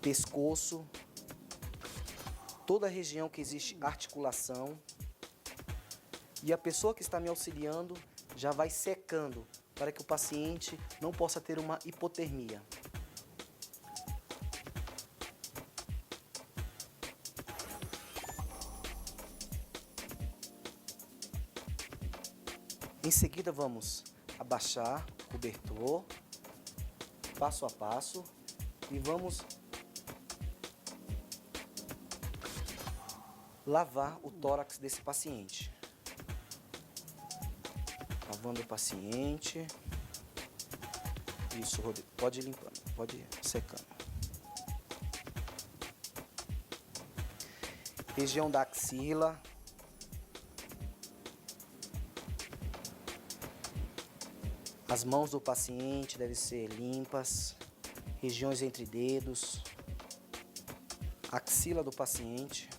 B: pescoço, toda a região que existe articulação, E a pessoa que está me auxiliando já vai secando para que o paciente não possa ter uma hipotermia. Em seguida, vamos abaixar o cobertor, passo a passo, e vamos lavar o tórax desse paciente. Lavando o paciente. Isso, Rodrigo. Pode ir limpando, pode ir secando. Região da axila. As mãos do paciente devem ser limpas. Regiões entre dedos. Axila do paciente.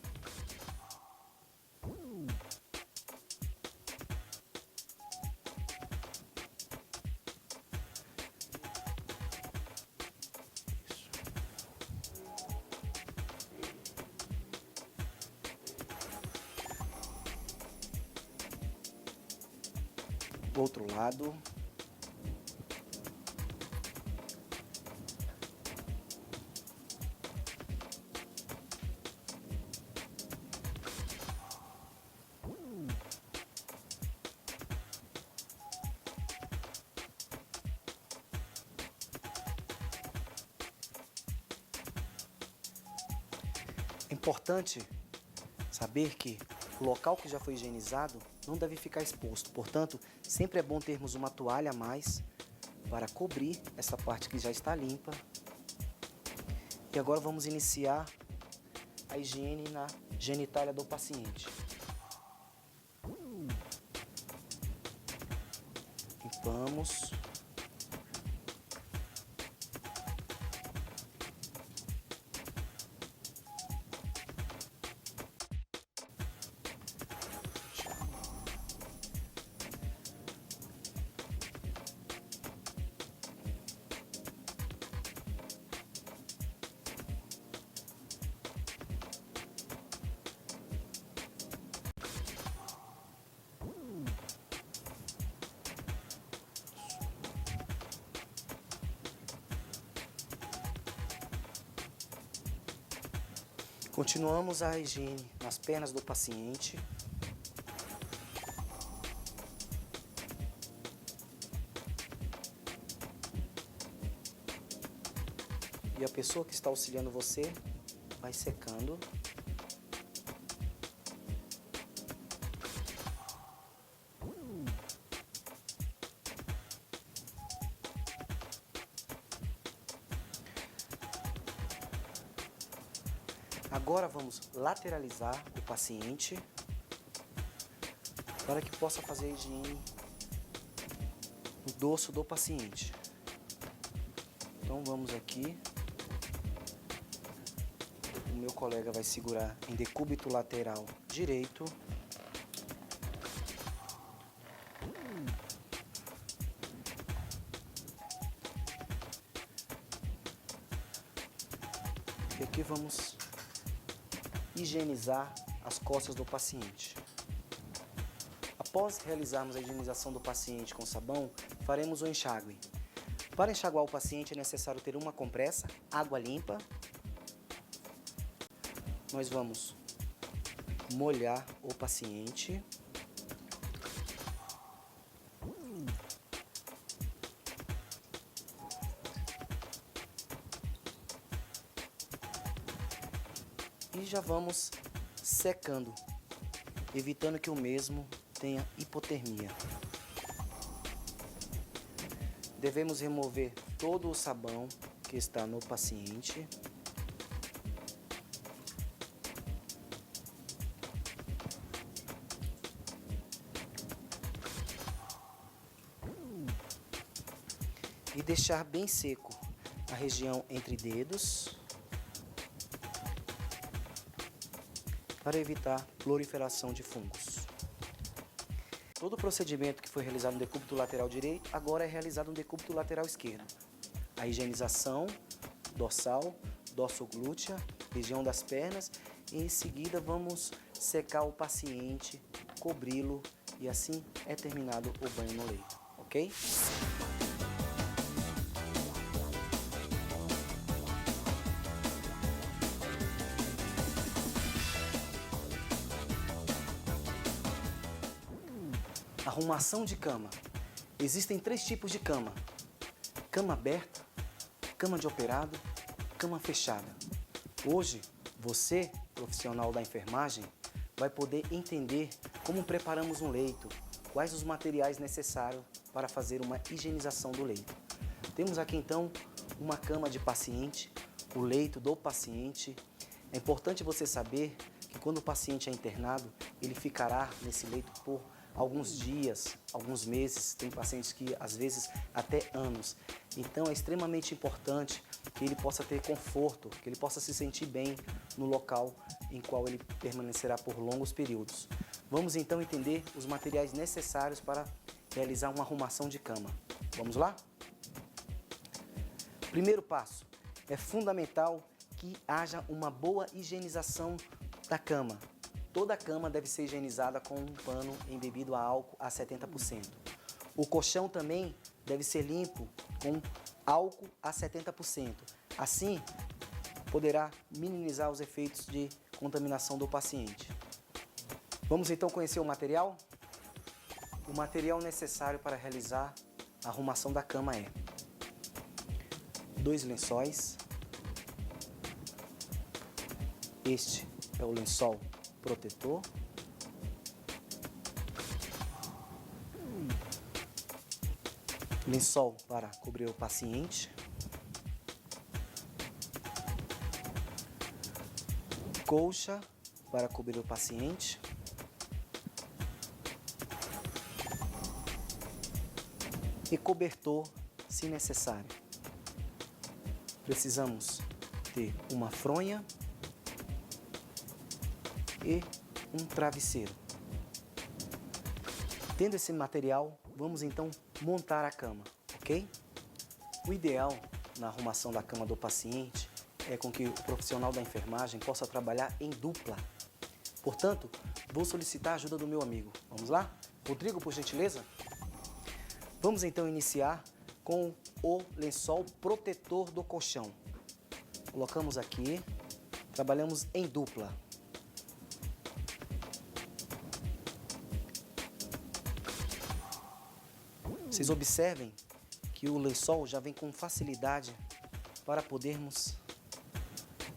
B: Outro lado. É importante saber que o local que já foi higienizado não deve ficar exposto. Portanto, sempre é bom termos uma toalha a mais para cobrir essa parte que já está limpa. E agora vamos iniciar a higiene na genitália do paciente. Limpamos. Continuamos a higiene nas pernas do paciente. E a pessoa que está auxiliando você vai secando. Agora vamos lateralizar o paciente para que possa fazer a higiene no dorso do paciente. Então vamos aqui. O meu colega vai segurar em decúbito lateral direito. E aqui vamos higienizar as costas do paciente. Após realizarmos a higienização do paciente com sabão, faremos o enxágue. Para enxaguar o paciente é necessário ter uma compressa, água limpa. Nós vamos molhar o paciente. E já vamos secando, evitando que o mesmo tenha hipotermia. Devemos remover todo o sabão que está no paciente. E deixar bem seco a região entre dedos, para evitar proliferação de fungos. Todo o procedimento que foi realizado no decúbito lateral direito, agora é realizado no decúbito lateral esquerdo. A higienização dorsal, dorsoglútea, região das pernas, e em seguida vamos secar o paciente, cobri-lo e assim é terminado o banho no leito, ok? Arrumação de cama. Existem 3 tipos de cama: cama aberta, cama de operado, cama fechada. Hoje, você, profissional da enfermagem, vai poder entender como preparamos um leito, quais os materiais necessários para fazer uma higienização do leito. Temos aqui então uma cama de paciente, o leito do paciente. É importante você saber que quando o paciente é internado, ele ficará nesse leito por alguns dias, alguns meses, tem pacientes que às vezes até anos. Então é extremamente importante que ele possa ter conforto, que ele possa se sentir bem no local em qual ele permanecerá por longos períodos. Vamos então entender os materiais necessários para realizar uma arrumação de cama. Vamos lá? Primeiro passo, é fundamental que haja uma boa higienização da cama. Toda a cama deve ser higienizada com um pano embebido a álcool a 70%. O colchão também deve ser limpo com álcool a 70%. Assim, poderá minimizar os efeitos de contaminação do paciente. Vamos então conhecer o material? O material necessário para realizar a arrumação da cama é 2 lençóis. Este é o lençol protetor. Lençol para cobrir o paciente. Colcha para cobrir o paciente. E cobertor, se necessário. Precisamos ter uma fronha e um travesseiro. Tendo esse material, vamos então montar a cama, ok? O ideal na arrumação da cama do paciente é com que o profissional da enfermagem possa trabalhar em dupla. Portanto, vou solicitar a ajuda do meu amigo. Vamos lá? Rodrigo, por gentileza? Vamos então iniciar com o lençol protetor do colchão. Colocamos aqui, trabalhamos em dupla. Vocês observem que o lençol já vem com facilidade para podermos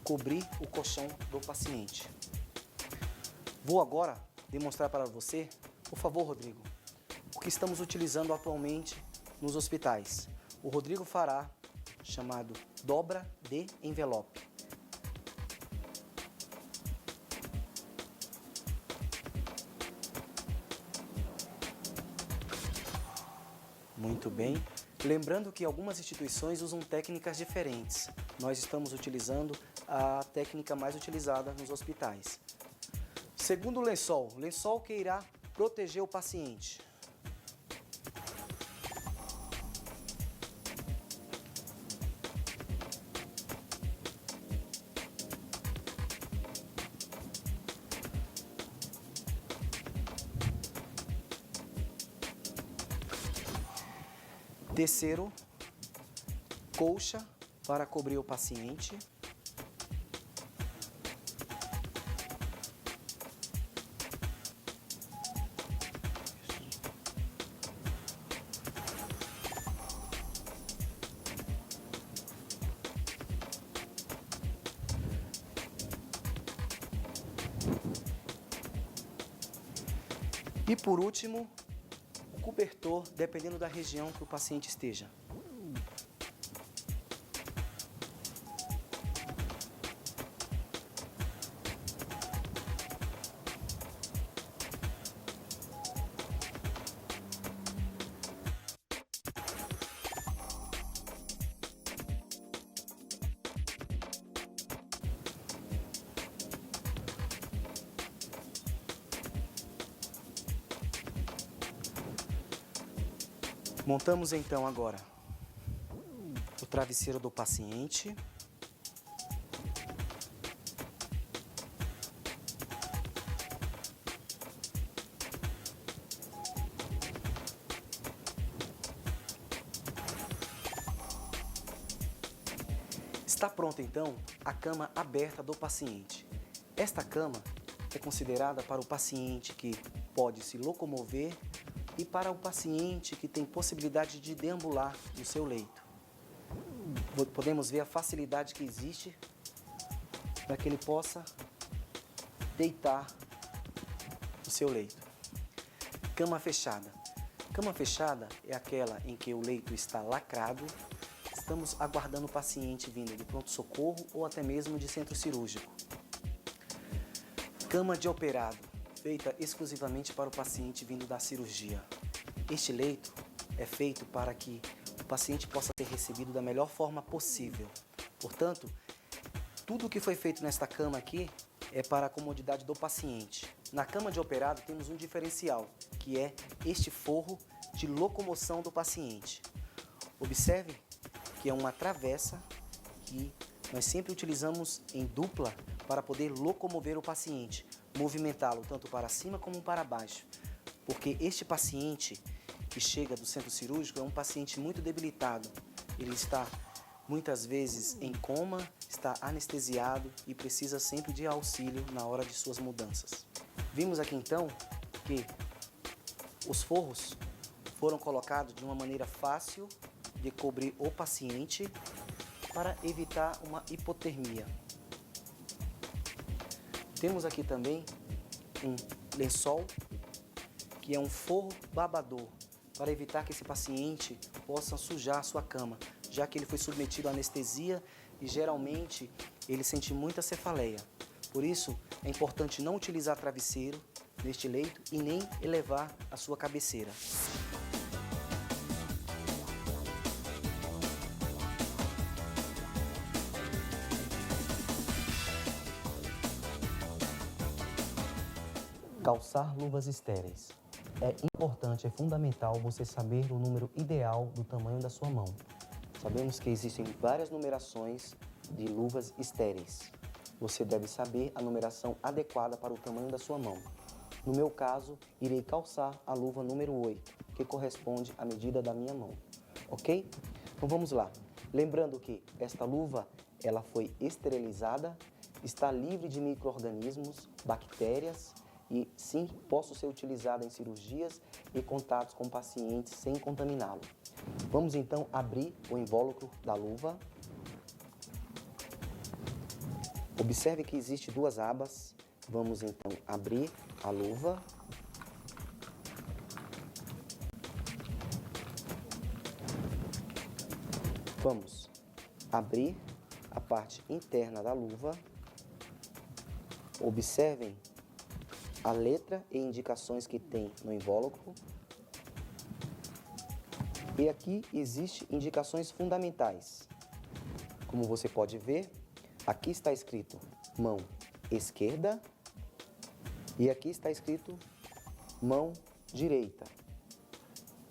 B: cobrir o colchão do paciente. Vou agora demonstrar para você, por favor, Rodrigo, o que estamos utilizando atualmente nos hospitais. O Rodrigo fará chamado dobra de envelope. Muito bem. Lembrando que algumas instituições usam técnicas diferentes. Nós estamos utilizando a técnica mais utilizada nos hospitais. Segundo lençol que irá proteger o paciente. Terceiro, colcha para cobrir o paciente. E por último, o cobertor, dependendo da região que o paciente esteja. Montamos então agora o travesseiro do paciente. Está pronta então a cama aberta do paciente. Esta cama é considerada para o paciente que pode se locomover e para o paciente que tem possibilidade de deambular no seu leito. Podemos ver a facilidade que existe para que ele possa deitar no seu leito. Cama fechada. Cama fechada é aquela em que o leito está lacrado. Estamos aguardando o paciente vindo de pronto-socorro ou até mesmo de centro cirúrgico. Cama de operado, feita exclusivamente para o paciente vindo da cirurgia. Este leito é feito para que o paciente possa ser recebido da melhor forma possível. Portanto, tudo o que foi feito nesta cama aqui é para a comodidade do paciente. Na cama de operado temos um diferencial, que é este forro de locomoção do paciente. Observe que é uma travessa que nós sempre utilizamos em dupla para poder locomover o paciente, movimentá-lo tanto para cima como para baixo. Porque este paciente que chega do centro cirúrgico é um paciente muito debilitado. Ele está muitas vezes em coma, está anestesiado e precisa sempre de auxílio na hora de suas mudanças. Vimos aqui então que os forros foram colocados de uma maneira fácil de cobrir o paciente para evitar uma hipotermia. Temos aqui também um lençol, que é um forro babador, para evitar que esse paciente possa sujar a sua cama, já que ele foi submetido à anestesia e geralmente ele sente muita cefaleia. Por isso, é importante não utilizar travesseiro neste leito e nem elevar a sua cabeceira. Calçar luvas estéreis. É importante, é fundamental você saber o número ideal do tamanho da sua mão. Sabemos que existem várias numerações de luvas estéreis. Você deve saber a numeração adequada para o tamanho da sua mão. No meu caso, irei calçar a luva número 8, que corresponde à medida da minha mão. Ok? Então vamos lá. Lembrando que esta luva, ela foi esterilizada, está livre de micro-organismos, bactérias, e sim, posso ser utilizada em cirurgias e contatos com pacientes sem contaminá-lo. Vamos então abrir o invólucro da luva. Observe que existe duas abas. Vamos então abrir a luva. Vamos abrir a parte interna da luva. Observem a letra e indicações que tem no invólucro. E aqui existem indicações fundamentais. Como você pode ver, aqui está escrito mão esquerda e aqui está escrito mão direita.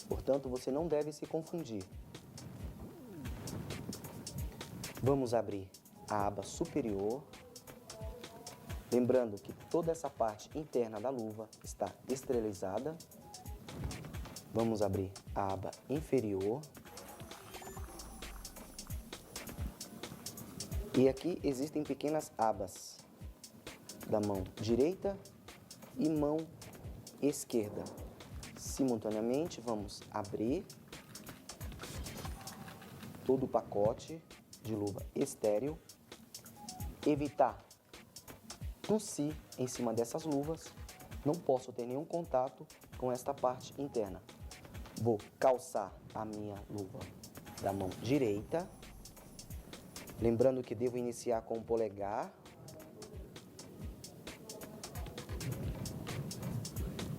B: Portanto, você não deve se confundir. Vamos abrir a aba superior. Lembrando que toda essa parte interna da luva está esterilizada. Vamos abrir a aba inferior. E aqui existem pequenas abas da mão direita e mão esquerda. Simultaneamente, vamos abrir todo o pacote de luva estéril. Evitar tossir em cima dessas luvas, não posso ter nenhum contato com esta parte interna. Vou calçar a minha luva da mão direita, lembrando que devo iniciar com o polegar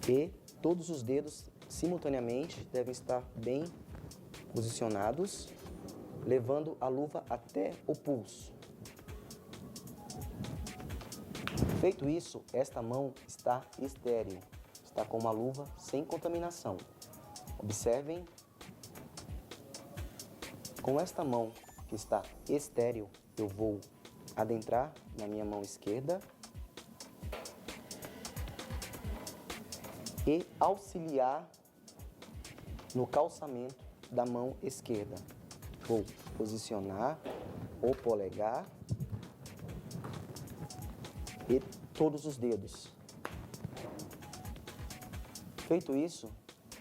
B: e todos os dedos simultaneamente devem estar bem posicionados, levando a luva até o pulso. Feito isso, esta mão está estéril, está com uma luva sem contaminação. Observem, com esta mão que está estéril, eu vou adentrar na minha mão esquerda e auxiliar no calçamento da mão esquerda. Vou posicionar o polegar e todos os dedos. Feito isso,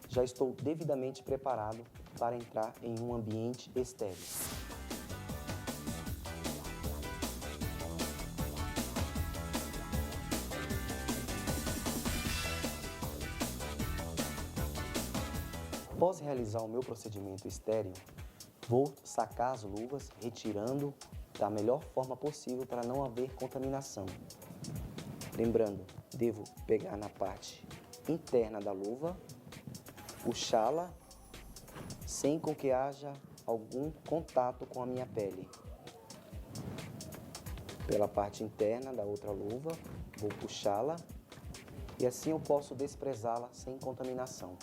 B: já estou devidamente preparado para entrar em um ambiente estéril. Após realizar o meu procedimento estéril, vou sacar as luvas, retirando da melhor forma possível para não haver contaminação. Lembrando, devo pegar na parte interna da luva, puxá-la sem com que haja algum contato com a minha pele. Pela parte interna da outra luva, vou puxá-la e assim eu posso desprezá-la sem contaminação.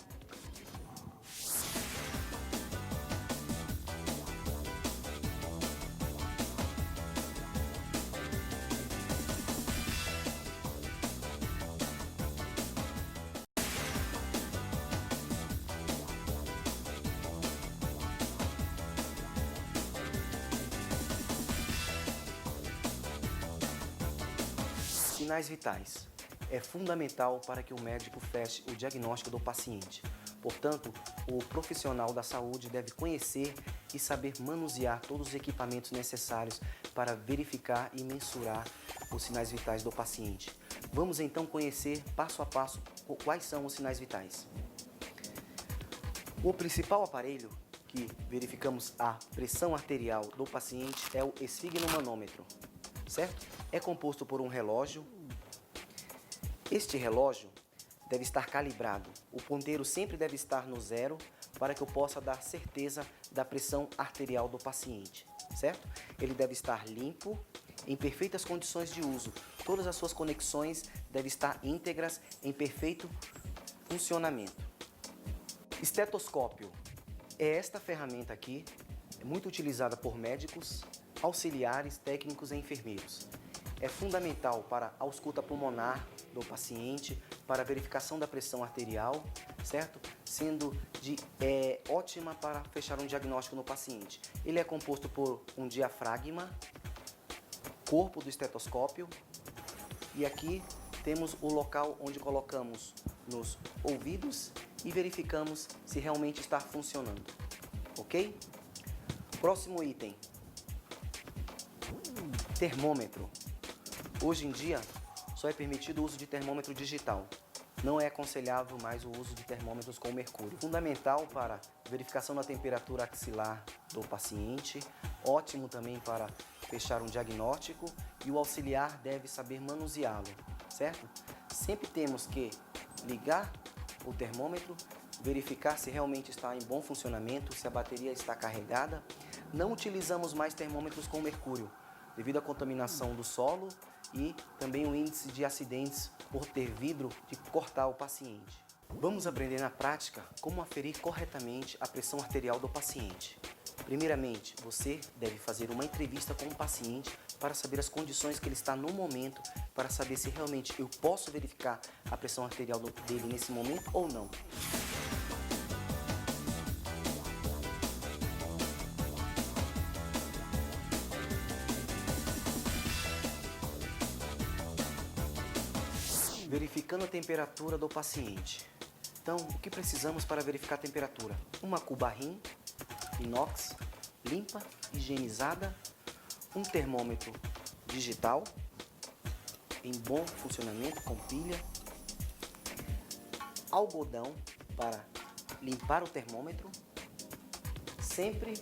B: Sinais vitais. É fundamental para que o médico feche o diagnóstico do paciente. Portanto, o profissional da saúde deve conhecer e saber manusear todos os equipamentos necessários para verificar e mensurar os sinais vitais do paciente. Vamos então conhecer passo a passo quais são os sinais vitais. O principal aparelho que verificamos a pressão arterial do paciente é o esfigmomanômetro, certo? É composto por um relógio. Este relógio deve estar calibrado. O ponteiro sempre deve estar no 0 para que eu possa dar certeza da pressão arterial do paciente, certo? Ele deve estar limpo, em perfeitas condições de uso. Todas as suas conexões devem estar íntegras, em perfeito funcionamento. Estetoscópio é esta ferramenta aqui, muito utilizada por médicos, auxiliares, técnicos e enfermeiros. É fundamental para a ausculta pulmonar do paciente, para a verificação da pressão arterial, certo? Sendo ótima para fechar um diagnóstico no paciente. Ele é composto por um diafragma, corpo do estetoscópio, e aqui temos o local onde colocamos nos ouvidos e verificamos se realmente está funcionando, ok? Próximo item, termômetro. Hoje em dia, só é permitido o uso de termômetro digital. Não é aconselhável mais o uso de termômetros com mercúrio. Fundamental para verificação da temperatura axilar do paciente, ótimo também para fechar um diagnóstico, e o auxiliar deve saber manuseá-lo, certo? Sempre temos que ligar o termômetro, verificar se realmente está em bom funcionamento, se a bateria está carregada. Não utilizamos mais termômetros com mercúrio, devido à contaminação do solo e também o índice de acidentes por ter vidro de cortar o paciente. Vamos aprender na prática como aferir corretamente a pressão arterial do paciente. Primeiramente, você deve fazer uma entrevista com o paciente para saber as condições que ele está no momento, para saber se realmente eu posso verificar a pressão arterial dele nesse momento ou não. Verificando a temperatura do paciente. Então, o que precisamos para verificar a temperatura? Uma cuba rim, inox, limpa, higienizada, um termômetro digital, em bom funcionamento, com pilha, algodão para limpar o termômetro, sempre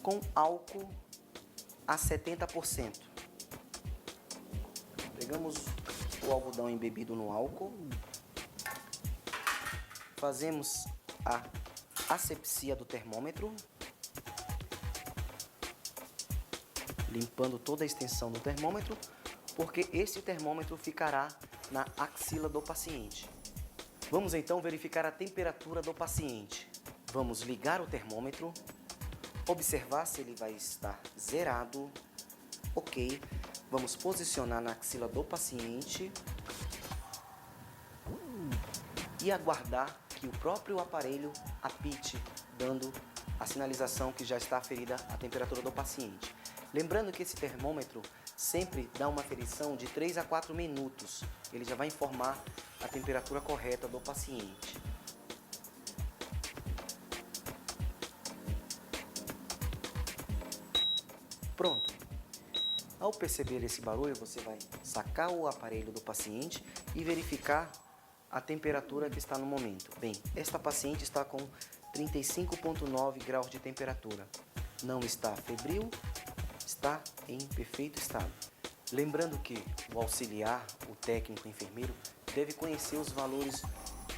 B: com álcool a 70%. Pegamos o algodão embebido no álcool, fazemos a asepsia do termômetro, limpando toda a extensão do termômetro, porque este termômetro ficará na axila do paciente. Vamos então verificar a temperatura do paciente. Vamos ligar o termômetro, observar se ele vai estar zerado, ok. Vamos posicionar na axila do paciente e aguardar que o próprio aparelho apite, dando a sinalização que já está aferida a temperatura do paciente. Lembrando que esse termômetro sempre dá uma aferição de 3 a 4 minutos. Ele já vai informar a temperatura correta do paciente. Pronto. Ao perceber esse barulho, você vai sacar o aparelho do paciente e verificar a temperatura que está no momento. Bem, esta paciente está com 35,9 graus de temperatura. Não está febril, está em perfeito estado. Lembrando que o auxiliar, o técnico, o enfermeiro, deve conhecer os valores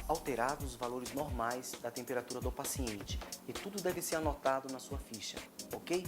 B: alterados, os valores normais da temperatura do paciente. E tudo deve ser anotado na sua ficha, ok?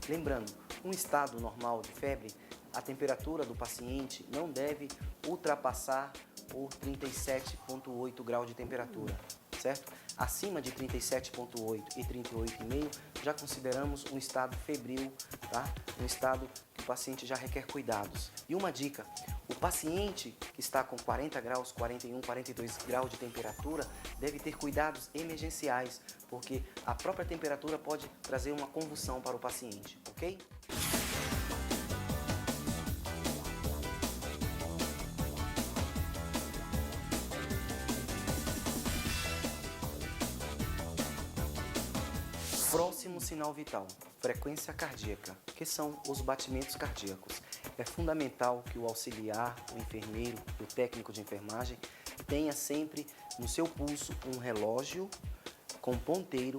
B: Lembrando, um estado normal de febre, a temperatura do paciente não deve ultrapassar os 37,8 graus de temperatura, certo? Acima de 37,8 e 38,5 já consideramos um estado febril, tá? Um estado que o paciente já requer cuidados. E uma dica, o paciente que está com 40 graus, 41, 42 graus de temperatura deve ter cuidados emergenciais, porque a própria temperatura pode trazer uma convulsão para o paciente, ok? Próximo sinal vital, frequência cardíaca, que são os batimentos cardíacos. É fundamental que o auxiliar, o enfermeiro, o técnico de enfermagem tenha sempre no seu pulso um relógio com ponteiro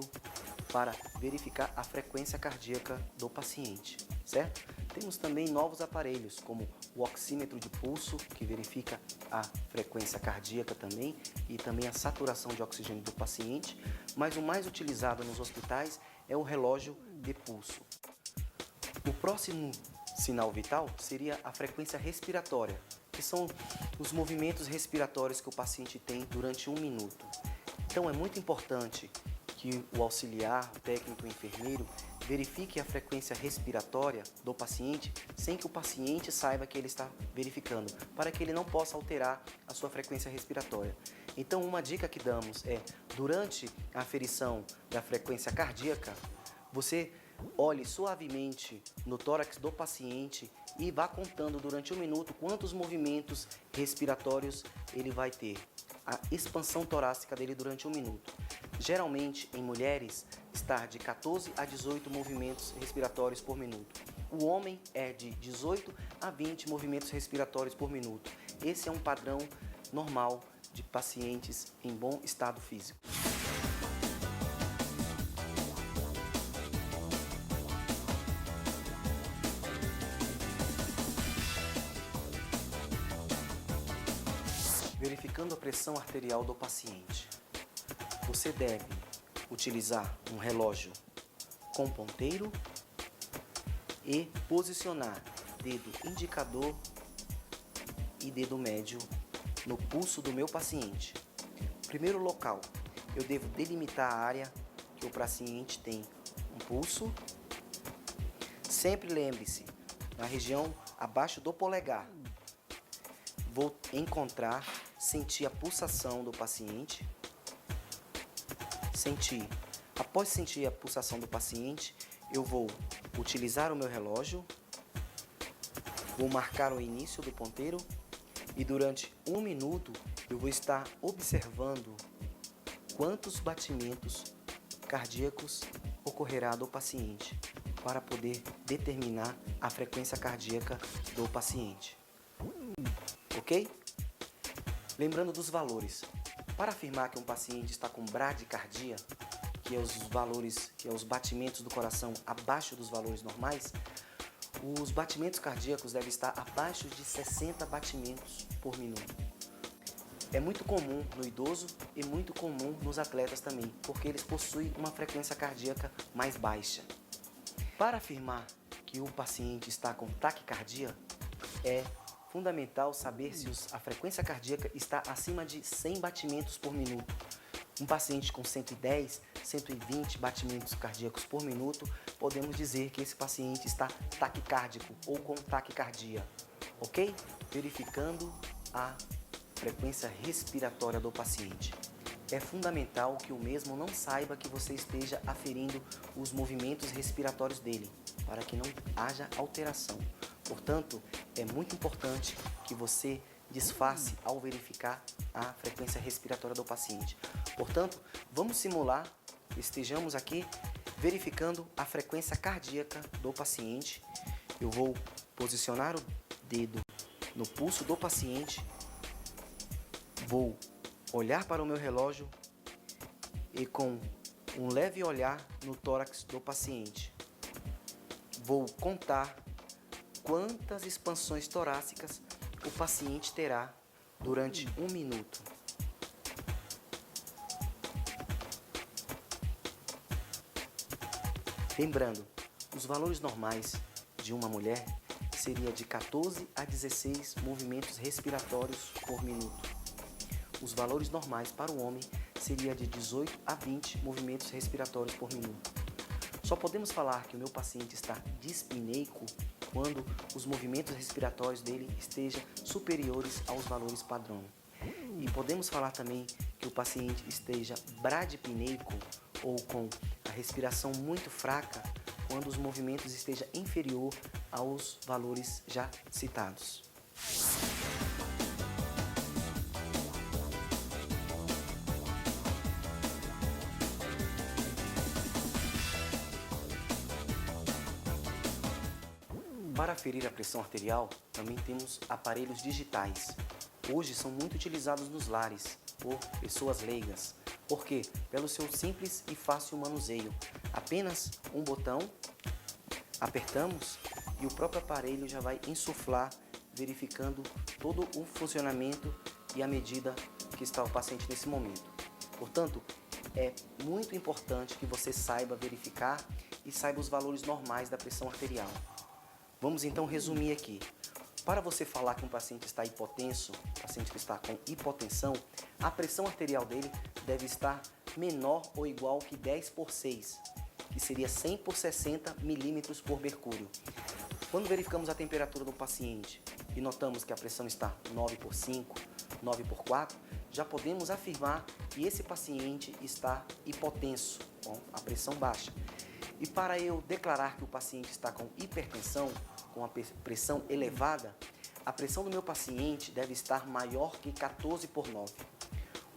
B: para verificar a frequência cardíaca do paciente, certo? Temos também novos aparelhos, como o oxímetro de pulso, que verifica a frequência cardíaca também, e também a saturação de oxigênio do paciente, mas o mais utilizado nos hospitais é o relógio de pulso. O próximo sinal vital seria a frequência respiratória, que são os movimentos respiratórios que o paciente tem durante 1 minuto. Então é muito importante que o auxiliar, o técnico, o enfermeiro verifique a frequência respiratória do paciente sem que o paciente saiba que ele está verificando, para que ele não possa alterar a sua frequência respiratória. Então, uma dica que damos é, durante a aferição da frequência cardíaca, você olhe suavemente no tórax do paciente e vá contando durante 1 minuto quantos movimentos respiratórios ele vai ter. A expansão torácica dele durante 1 minuto. Geralmente, em mulheres, está de 14 a 18 movimentos respiratórios por minuto. O homem é de 18 a 20 movimentos respiratórios por minuto. Esse é um padrão normal de pacientes em bom estado físico. Verificando a pressão arterial do paciente, você deve utilizar um relógio com ponteiro e posicionar dedo indicador e dedo médio no pulso do meu paciente. Primeiro local, eu devo delimitar a área que o paciente tem um pulso. Sempre lembre-se, na região abaixo do polegar, vou encontrar, sentir a pulsação do paciente. Após sentir a pulsação do paciente, eu vou utilizar o meu relógio, vou marcar o início do ponteiro e durante 1 minuto eu vou estar observando quantos batimentos cardíacos ocorrerá do paciente para poder determinar a frequência cardíaca do paciente. Ok? Lembrando dos valores. Para afirmar que um paciente está com bradicardia, que é os batimentos do coração abaixo dos valores normais, os batimentos cardíacos devem estar abaixo de 60 batimentos por minuto. É muito comum no idoso e muito comum nos atletas também, porque eles possuem uma frequência cardíaca mais baixa. Para afirmar que o paciente está com taquicardia, é fundamental saber se a frequência cardíaca está acima de 100 batimentos por minuto. Um paciente com 110, 120 batimentos cardíacos por minuto, podemos dizer que esse paciente está taquicárdico ou com taquicardia, ok? Verificando a frequência respiratória do paciente. É fundamental que o mesmo não saiba que você esteja aferindo os movimentos respiratórios dele. para que não haja alteração. Portanto, é muito importante que você disfarce ao verificar a frequência respiratória do paciente. Portanto, vamos simular, estejamos aqui verificando a frequência cardíaca do paciente. Eu vou posicionar o dedo no pulso do paciente, vou olhar para o meu relógio e com um leve olhar no tórax do paciente, vou contar quantas expansões torácicas o paciente terá durante 1 minuto. Lembrando, os valores normais de uma mulher seria de 14 a 16 movimentos respiratórios por minuto. Os valores normais para o homem seria de 18 a 20 movimentos respiratórios por minuto. Só podemos falar que o meu paciente está dispneico quando os movimentos respiratórios dele estejam superiores aos valores padrão. E podemos falar também que o paciente esteja bradipneico ou com a respiração muito fraca quando os movimentos estejam inferior aos valores já citados. Para aferir a pressão arterial, também temos aparelhos digitais. Hoje são muito utilizados nos lares por pessoas leigas. Por quê? Pelo seu simples e fácil manuseio. Apenas um botão, apertamos e o próprio aparelho já vai insuflar, verificando todo o funcionamento e a medida que está o paciente nesse momento. Portanto, é muito importante que você saiba verificar e saiba os valores normais da pressão arterial. Vamos então resumir aqui. Para você falar que um paciente está hipotenso, paciente que está com hipotensão, a pressão arterial dele deve estar menor ou igual que 10/6, que seria 100 por 60 milímetros por mercúrio. Quando verificamos a temperatura do paciente e notamos que a pressão está 9/5, 9/4, já podemos afirmar que esse paciente está hipotenso, com a pressão baixa. E para eu declarar que o paciente está com hipertensão, com a pressão elevada, a pressão do meu paciente deve estar maior que 14/9.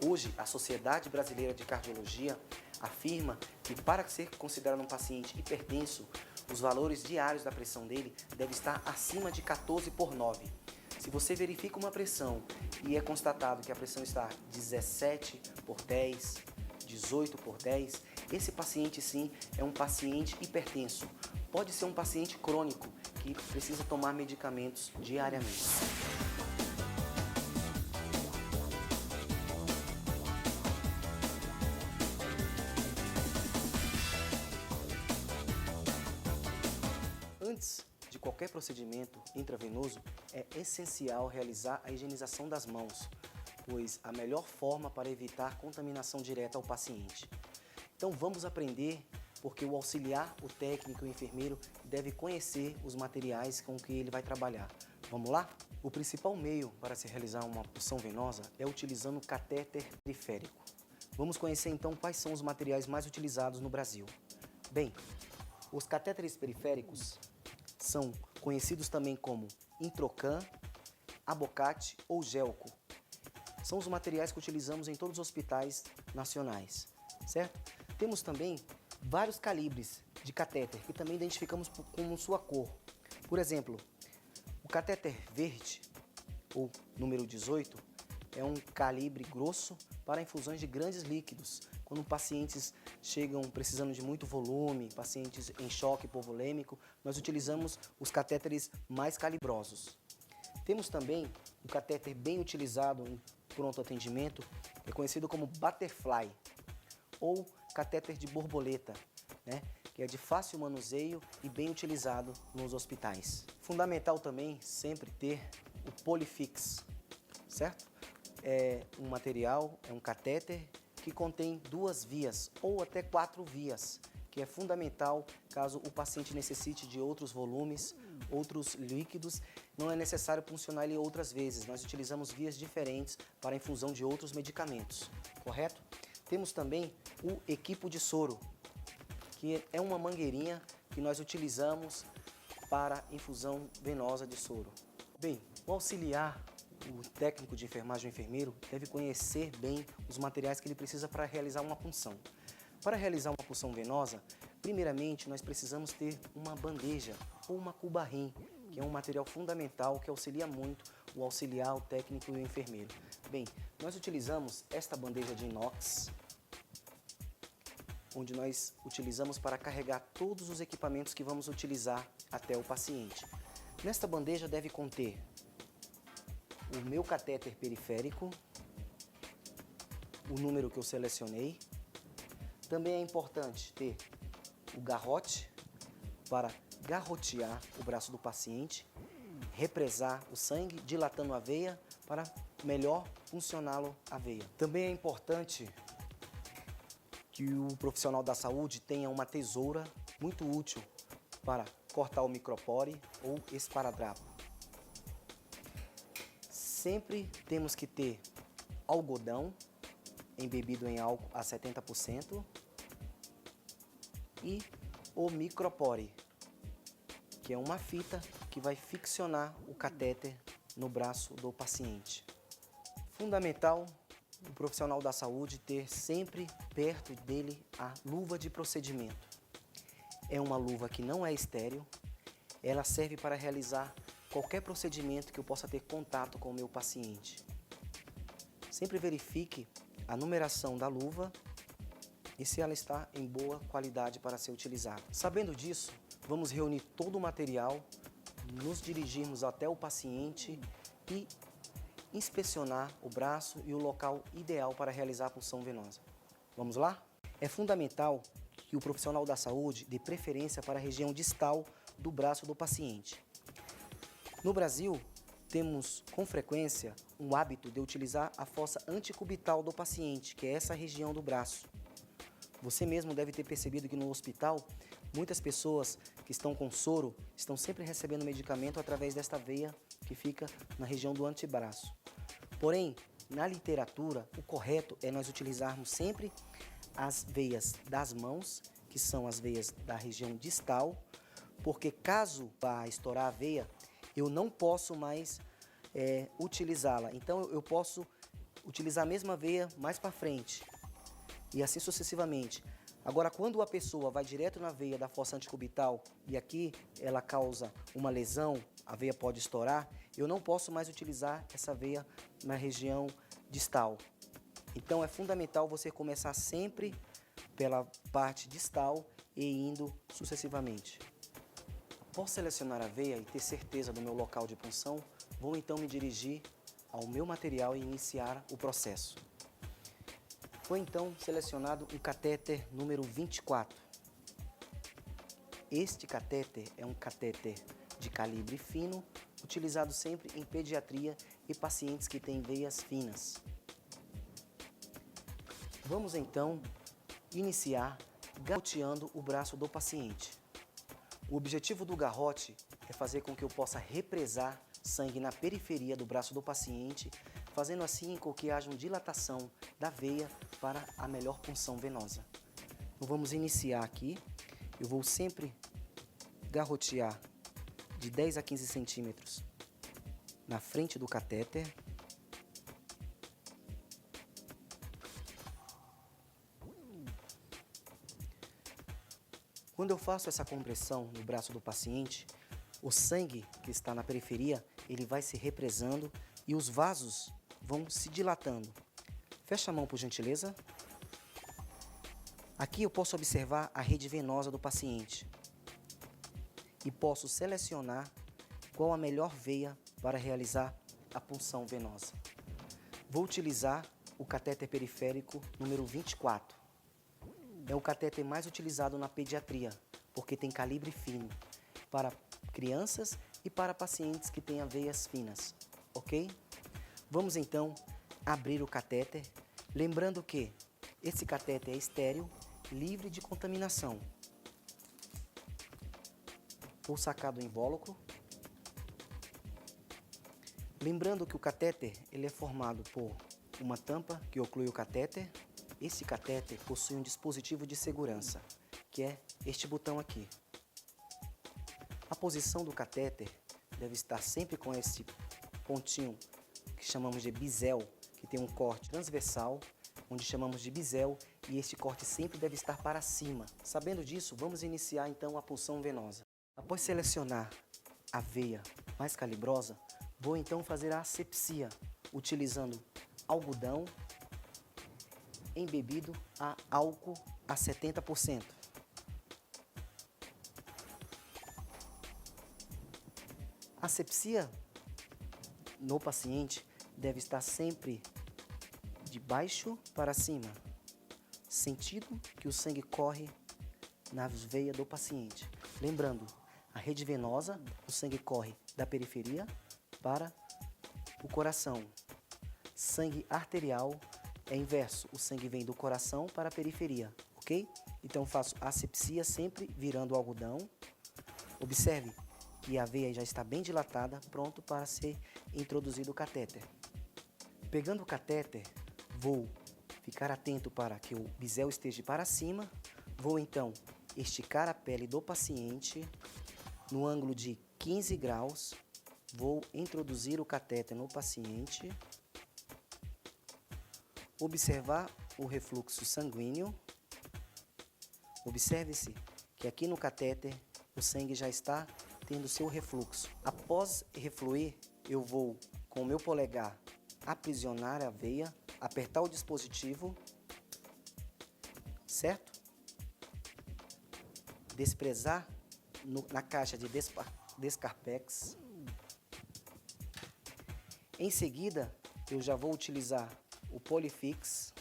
B: Hoje, a Sociedade Brasileira de Cardiologia afirma que para ser considerado um paciente hipertenso, os valores diários da pressão dele devem estar acima de 14/9. Se você verifica uma pressão e é constatado que a pressão está 17/10, 18/10, esse paciente sim é um paciente hipertenso. Pode ser um paciente crônico que precisa tomar medicamentos diariamente. Antes de qualquer procedimento intravenoso, é essencial realizar a higienização das mãos, pois a melhor forma para evitar contaminação direta ao paciente. Então vamos aprender, porque o auxiliar, o técnico e o enfermeiro deve conhecer os materiais com que ele vai trabalhar. Vamos lá? O principal meio para se realizar uma punção venosa é utilizando o catéter periférico. Vamos conhecer então quais são os materiais mais utilizados no Brasil. Bem, os catéteres periféricos são conhecidos também como Introcan, Abocate ou Gelco. São os materiais que utilizamos em todos os hospitais nacionais, certo? Temos também vários calibres de catéter que também identificamos com sua cor. Por exemplo, o catéter verde, ou número 18, é um calibre grosso para infusões de grandes líquidos, quando pacientes chegam precisando de muito volume, pacientes em choque hipovolêmico, nós utilizamos os catéteres mais calibrosos. Temos também o catéter bem utilizado em pronto atendimento, é conhecido como butterfly, ou catéter de borboleta, né? Que é de fácil manuseio e bem utilizado nos hospitais. Fundamental também sempre ter o Polifix, certo? É um material, é um catéter que contém 2 vias ou até 4 vias, que é fundamental caso o paciente necessite de outros volumes, outros líquidos. Não é necessário puncionar ele outras vezes, nós utilizamos vias diferentes para a infusão de outros medicamentos, correto? Temos também o equipo de soro, que é uma mangueirinha que nós utilizamos para infusão venosa de soro. Bem, o auxiliar, o técnico de enfermagem, o enfermeiro, deve conhecer bem os materiais que ele precisa para realizar uma punção. Para realizar uma punção venosa, primeiramente nós precisamos ter uma bandeja ou uma cubarrim, que é um material fundamental que auxilia muito o auxiliar, o técnico e o enfermeiro. Bem, nós utilizamos esta bandeja de inox, onde nós utilizamos para carregar todos os equipamentos que vamos utilizar até o paciente. Nesta bandeja deve conter o meu catéter periférico, o número que eu selecionei. Também é importante ter o garrote para garrotear o braço do paciente, represar o sangue, dilatando a veia para melhor funcioná-lo a veia. Também é importante que o profissional da saúde tenha uma tesoura muito útil para cortar o micropore ou esparadrapo. Sempre temos que ter algodão embebido em álcool a 70% e o micropore, que é uma fita que vai ficcionar o catéter no braço do paciente. Fundamental o profissional da saúde ter sempre perto dele a luva de procedimento. É uma luva que não é estéril, ela serve para realizar qualquer procedimento que eu possa ter contato com o meu paciente. Sempre verifique a numeração da luva e se ela está em boa qualidade para ser utilizada. Sabendo disso, vamos reunir todo o material, nos dirigirmos até o paciente e inspecionar o braço e o local ideal para realizar a punção venosa. Vamos lá? É fundamental que o profissional da saúde dê preferência para a região distal do braço do paciente. No Brasil, temos com frequência o hábito de utilizar a fossa antecubital do paciente, que é essa região do braço. Você mesmo deve ter percebido que no hospital, muitas pessoas que estão com soro estão sempre recebendo medicamento através desta veia que fica na região do antebraço. Porém, na literatura, o correto é nós utilizarmos sempre as veias das mãos, que são as veias da região distal, porque caso vá estourar a veia, eu não posso mais utilizá-la. Então, eu posso utilizar a mesma veia mais para frente e assim sucessivamente. Agora, quando a pessoa vai direto na veia da fossa antecubital e aqui ela causa uma lesão, a veia pode estourar, eu não posso mais utilizar essa veia na região distal. Então, é fundamental você começar sempre pela parte distal e indo sucessivamente. Após selecionar a veia e ter certeza do meu local de punção, vou então me dirigir ao meu material e iniciar o processo. Foi então selecionado o catéter número 24. Este catéter é um catéter de calibre fino, utilizado sempre em pediatria e pacientes que têm veias finas. Vamos então iniciar garroteando o braço do paciente. O objetivo do garrote é fazer com que eu possa represar sangue na periferia do braço do paciente, fazendo assim com que haja uma dilatação da veia para a melhor punção venosa. Então vamos iniciar aqui. Eu vou sempre garrotear de 10 a 15 centímetros na frente do catéter. Quando eu faço essa compressão no braço do paciente, o sangue que está na periferia, ele vai se represando e os vasos vão se dilatando. Fecha a mão, por gentileza. Aqui eu posso observar a rede venosa do paciente e posso selecionar qual a melhor veia para realizar a punção venosa. Vou utilizar o catéter periférico número 24. É o catéter mais utilizado na pediatria, porque tem calibre fino para crianças e para pacientes que tenham veias finas, ok? Vamos então abrir o catéter, lembrando que esse catéter é estéril, livre de contaminação. Vou sacar do invólucro. Lembrando que o catéter ele é formado por uma tampa que oclui o catéter. Esse catéter possui um dispositivo de segurança, que é este botão aqui. A posição do catéter deve estar sempre com esse pontinho que chamamos de bisel, que tem um corte transversal, onde chamamos de bisel, e este corte sempre deve estar para cima. Sabendo disso, vamos iniciar então a punção venosa. Após selecionar a veia mais calibrosa, vou então fazer a asepsia, utilizando algodão embebido a álcool a 70%. A asepsia no paciente deve estar sempre de baixo para cima, sentido que o sangue corre nas veias do paciente. Lembrando, a rede venosa, o sangue corre da periferia para o coração. Sangue arterial é inverso, o sangue vem do coração para a periferia, ok? Então faço asepsia sempre virando o algodão. Observe que a veia já está bem dilatada, pronto para ser introduzido o catéter. Pegando o catéter, vou ficar atento para que o bisel esteja para cima. Vou então esticar a pele do paciente no ângulo de 15 graus. Vou introduzir o catéter no paciente. Observar o refluxo sanguíneo. Observe-se que aqui no catéter o sangue já está tendo seu refluxo. Após refluir, eu vou com o meu polegar aprisionar a veia, apertar o dispositivo, certo? Desprezar na caixa de Descarpex. Em seguida, eu já vou utilizar o Polifix.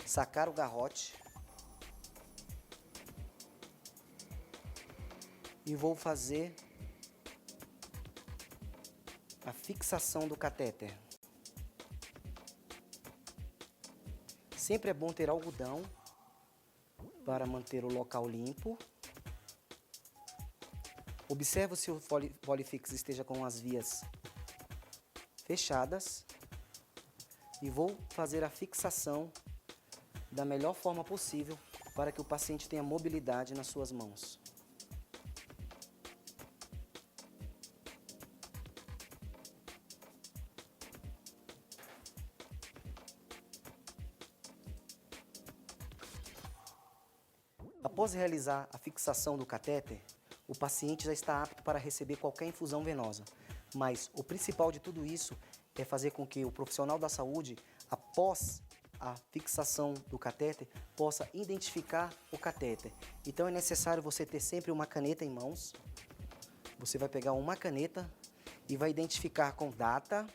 B: Sacar o garrote. E vou fazer a fixação do catéter. Sempre é bom ter algodão para manter o local limpo. Observe se o Polifix esteja com as vias fechadas. E vou fazer a fixação da melhor forma possível para que o paciente tenha mobilidade nas suas mãos. Após realizar a fixação do catéter, o paciente já está apto para receber qualquer infusão venosa. Mas o principal de tudo isso é fazer com que o profissional da saúde, após a fixação do catéter, possa identificar o catéter. Então é necessário você ter sempre uma caneta em mãos. Você vai pegar uma caneta e vai identificar com data.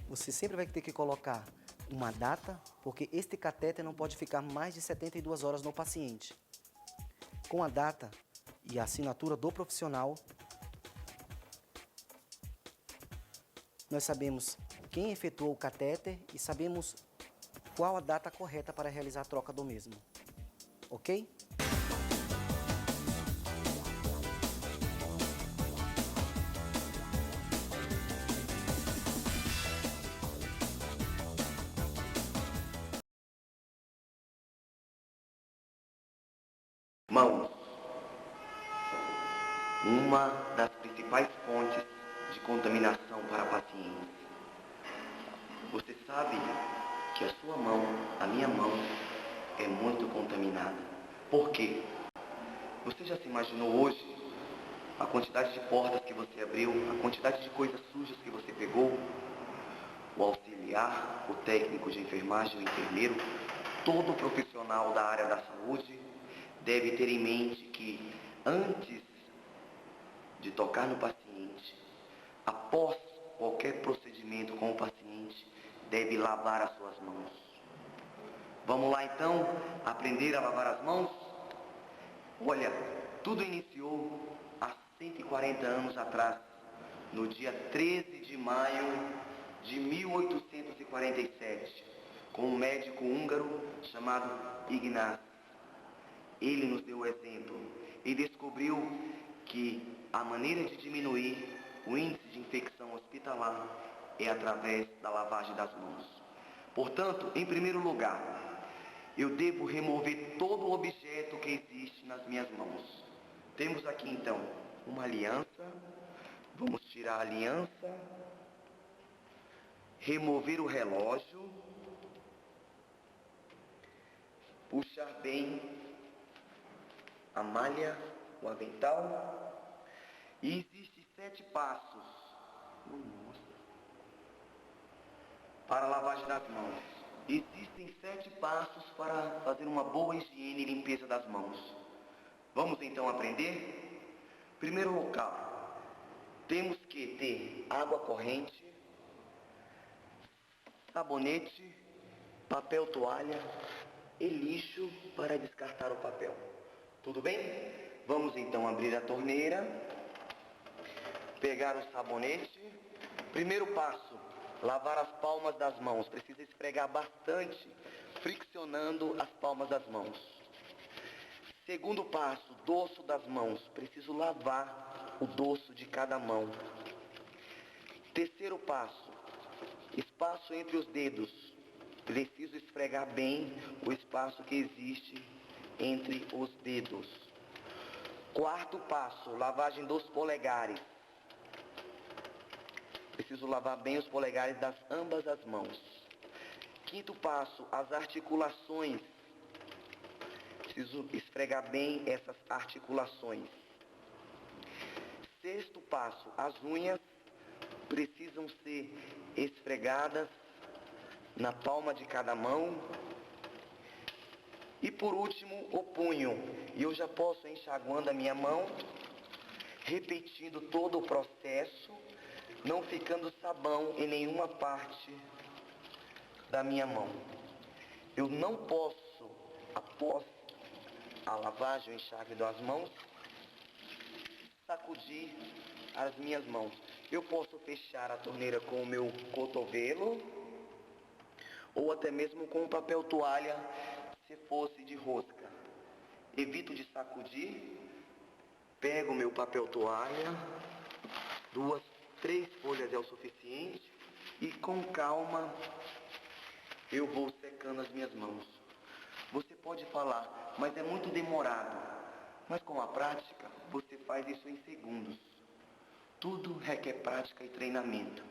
B: Você sempre vai ter que colocar uma data, porque este catéter não pode ficar mais de 72 horas no paciente. Com a data e a assinatura do profissional, nós sabemos quem efetuou o catéter e sabemos qual a data correta para realizar a troca do mesmo. Ok?
C: Mãos, uma das principais fontes de contaminação para pacientes. Você sabe que a sua mão, a minha mão, é muito contaminada. Por quê? Você já se imaginou hoje a quantidade de portas que você abriu, a quantidade de coisas sujas que você pegou? O auxiliar, o técnico de enfermagem, o enfermeiro, todo profissional da área da saúde deve ter em mente que antes de tocar no paciente, após qualquer procedimento com o paciente, deve lavar as suas mãos. Vamos lá então aprender a lavar as mãos? Olha, tudo iniciou há 140 anos atrás, no dia 13 de maio de 1847, com um médico húngaro chamado Ignaz. Ele nos deu o exemplo e descobriu que a maneira de diminuir o índice de infecção hospitalar é através da lavagem das mãos. Portanto, em primeiro lugar, eu devo remover todo objeto que existe nas minhas mãos. Temos aqui então uma aliança. Vamos tirar a aliança, remover o relógio, puxar bem a malha, o avental. E existem 7 passos para a lavagem das mãos. Existem 7 passos para fazer uma boa higiene e limpeza das mãos. Vamos então aprender? Primeiro local. Temos que ter água corrente, sabonete, papel toalha e lixo para descartar o papel. Tudo bem? Vamos então abrir a torneira, pegar o sabonete. Primeiro passo, lavar as palmas das mãos. Precisa esfregar bastante, friccionando as palmas das mãos. Segundo passo, dorso das mãos. Preciso lavar o dorso de cada mão. Terceiro passo, espaço entre os dedos. Preciso esfregar bem o espaço que existe entre os dedos. Quarto passo, lavagem dos polegares. Preciso lavar bem os polegares das ambas as mãos. Quinto passo, as articulações. Preciso esfregar bem essas articulações. Sexto passo, as unhas precisam ser esfregadas na palma de cada mão. E por último, o punho. E eu já posso ir enxaguando a minha mão, repetindo todo o processo, não ficando sabão em nenhuma parte da minha mão. Eu não posso, após a lavagem, o enxágue das mãos, sacudir as minhas mãos. Eu posso fechar a torneira com o meu cotovelo ou até mesmo com um papel toalha, se fosse de rosca. Evito de sacudir, pego o meu papel toalha, 2, 3 folhas é o suficiente, e com calma eu vou secando as minhas mãos. Você pode falar, mas é muito demorado. Mas com a prática, você faz isso em segundos. Tudo requer prática e treinamento.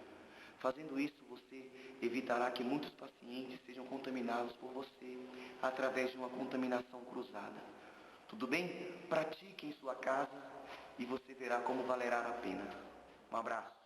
C: Fazendo isso, você evitará que muitos pacientes sejam contaminados por você através de uma contaminação cruzada. Tudo bem? Pratique em sua casa e você verá como valerá a pena. Um abraço.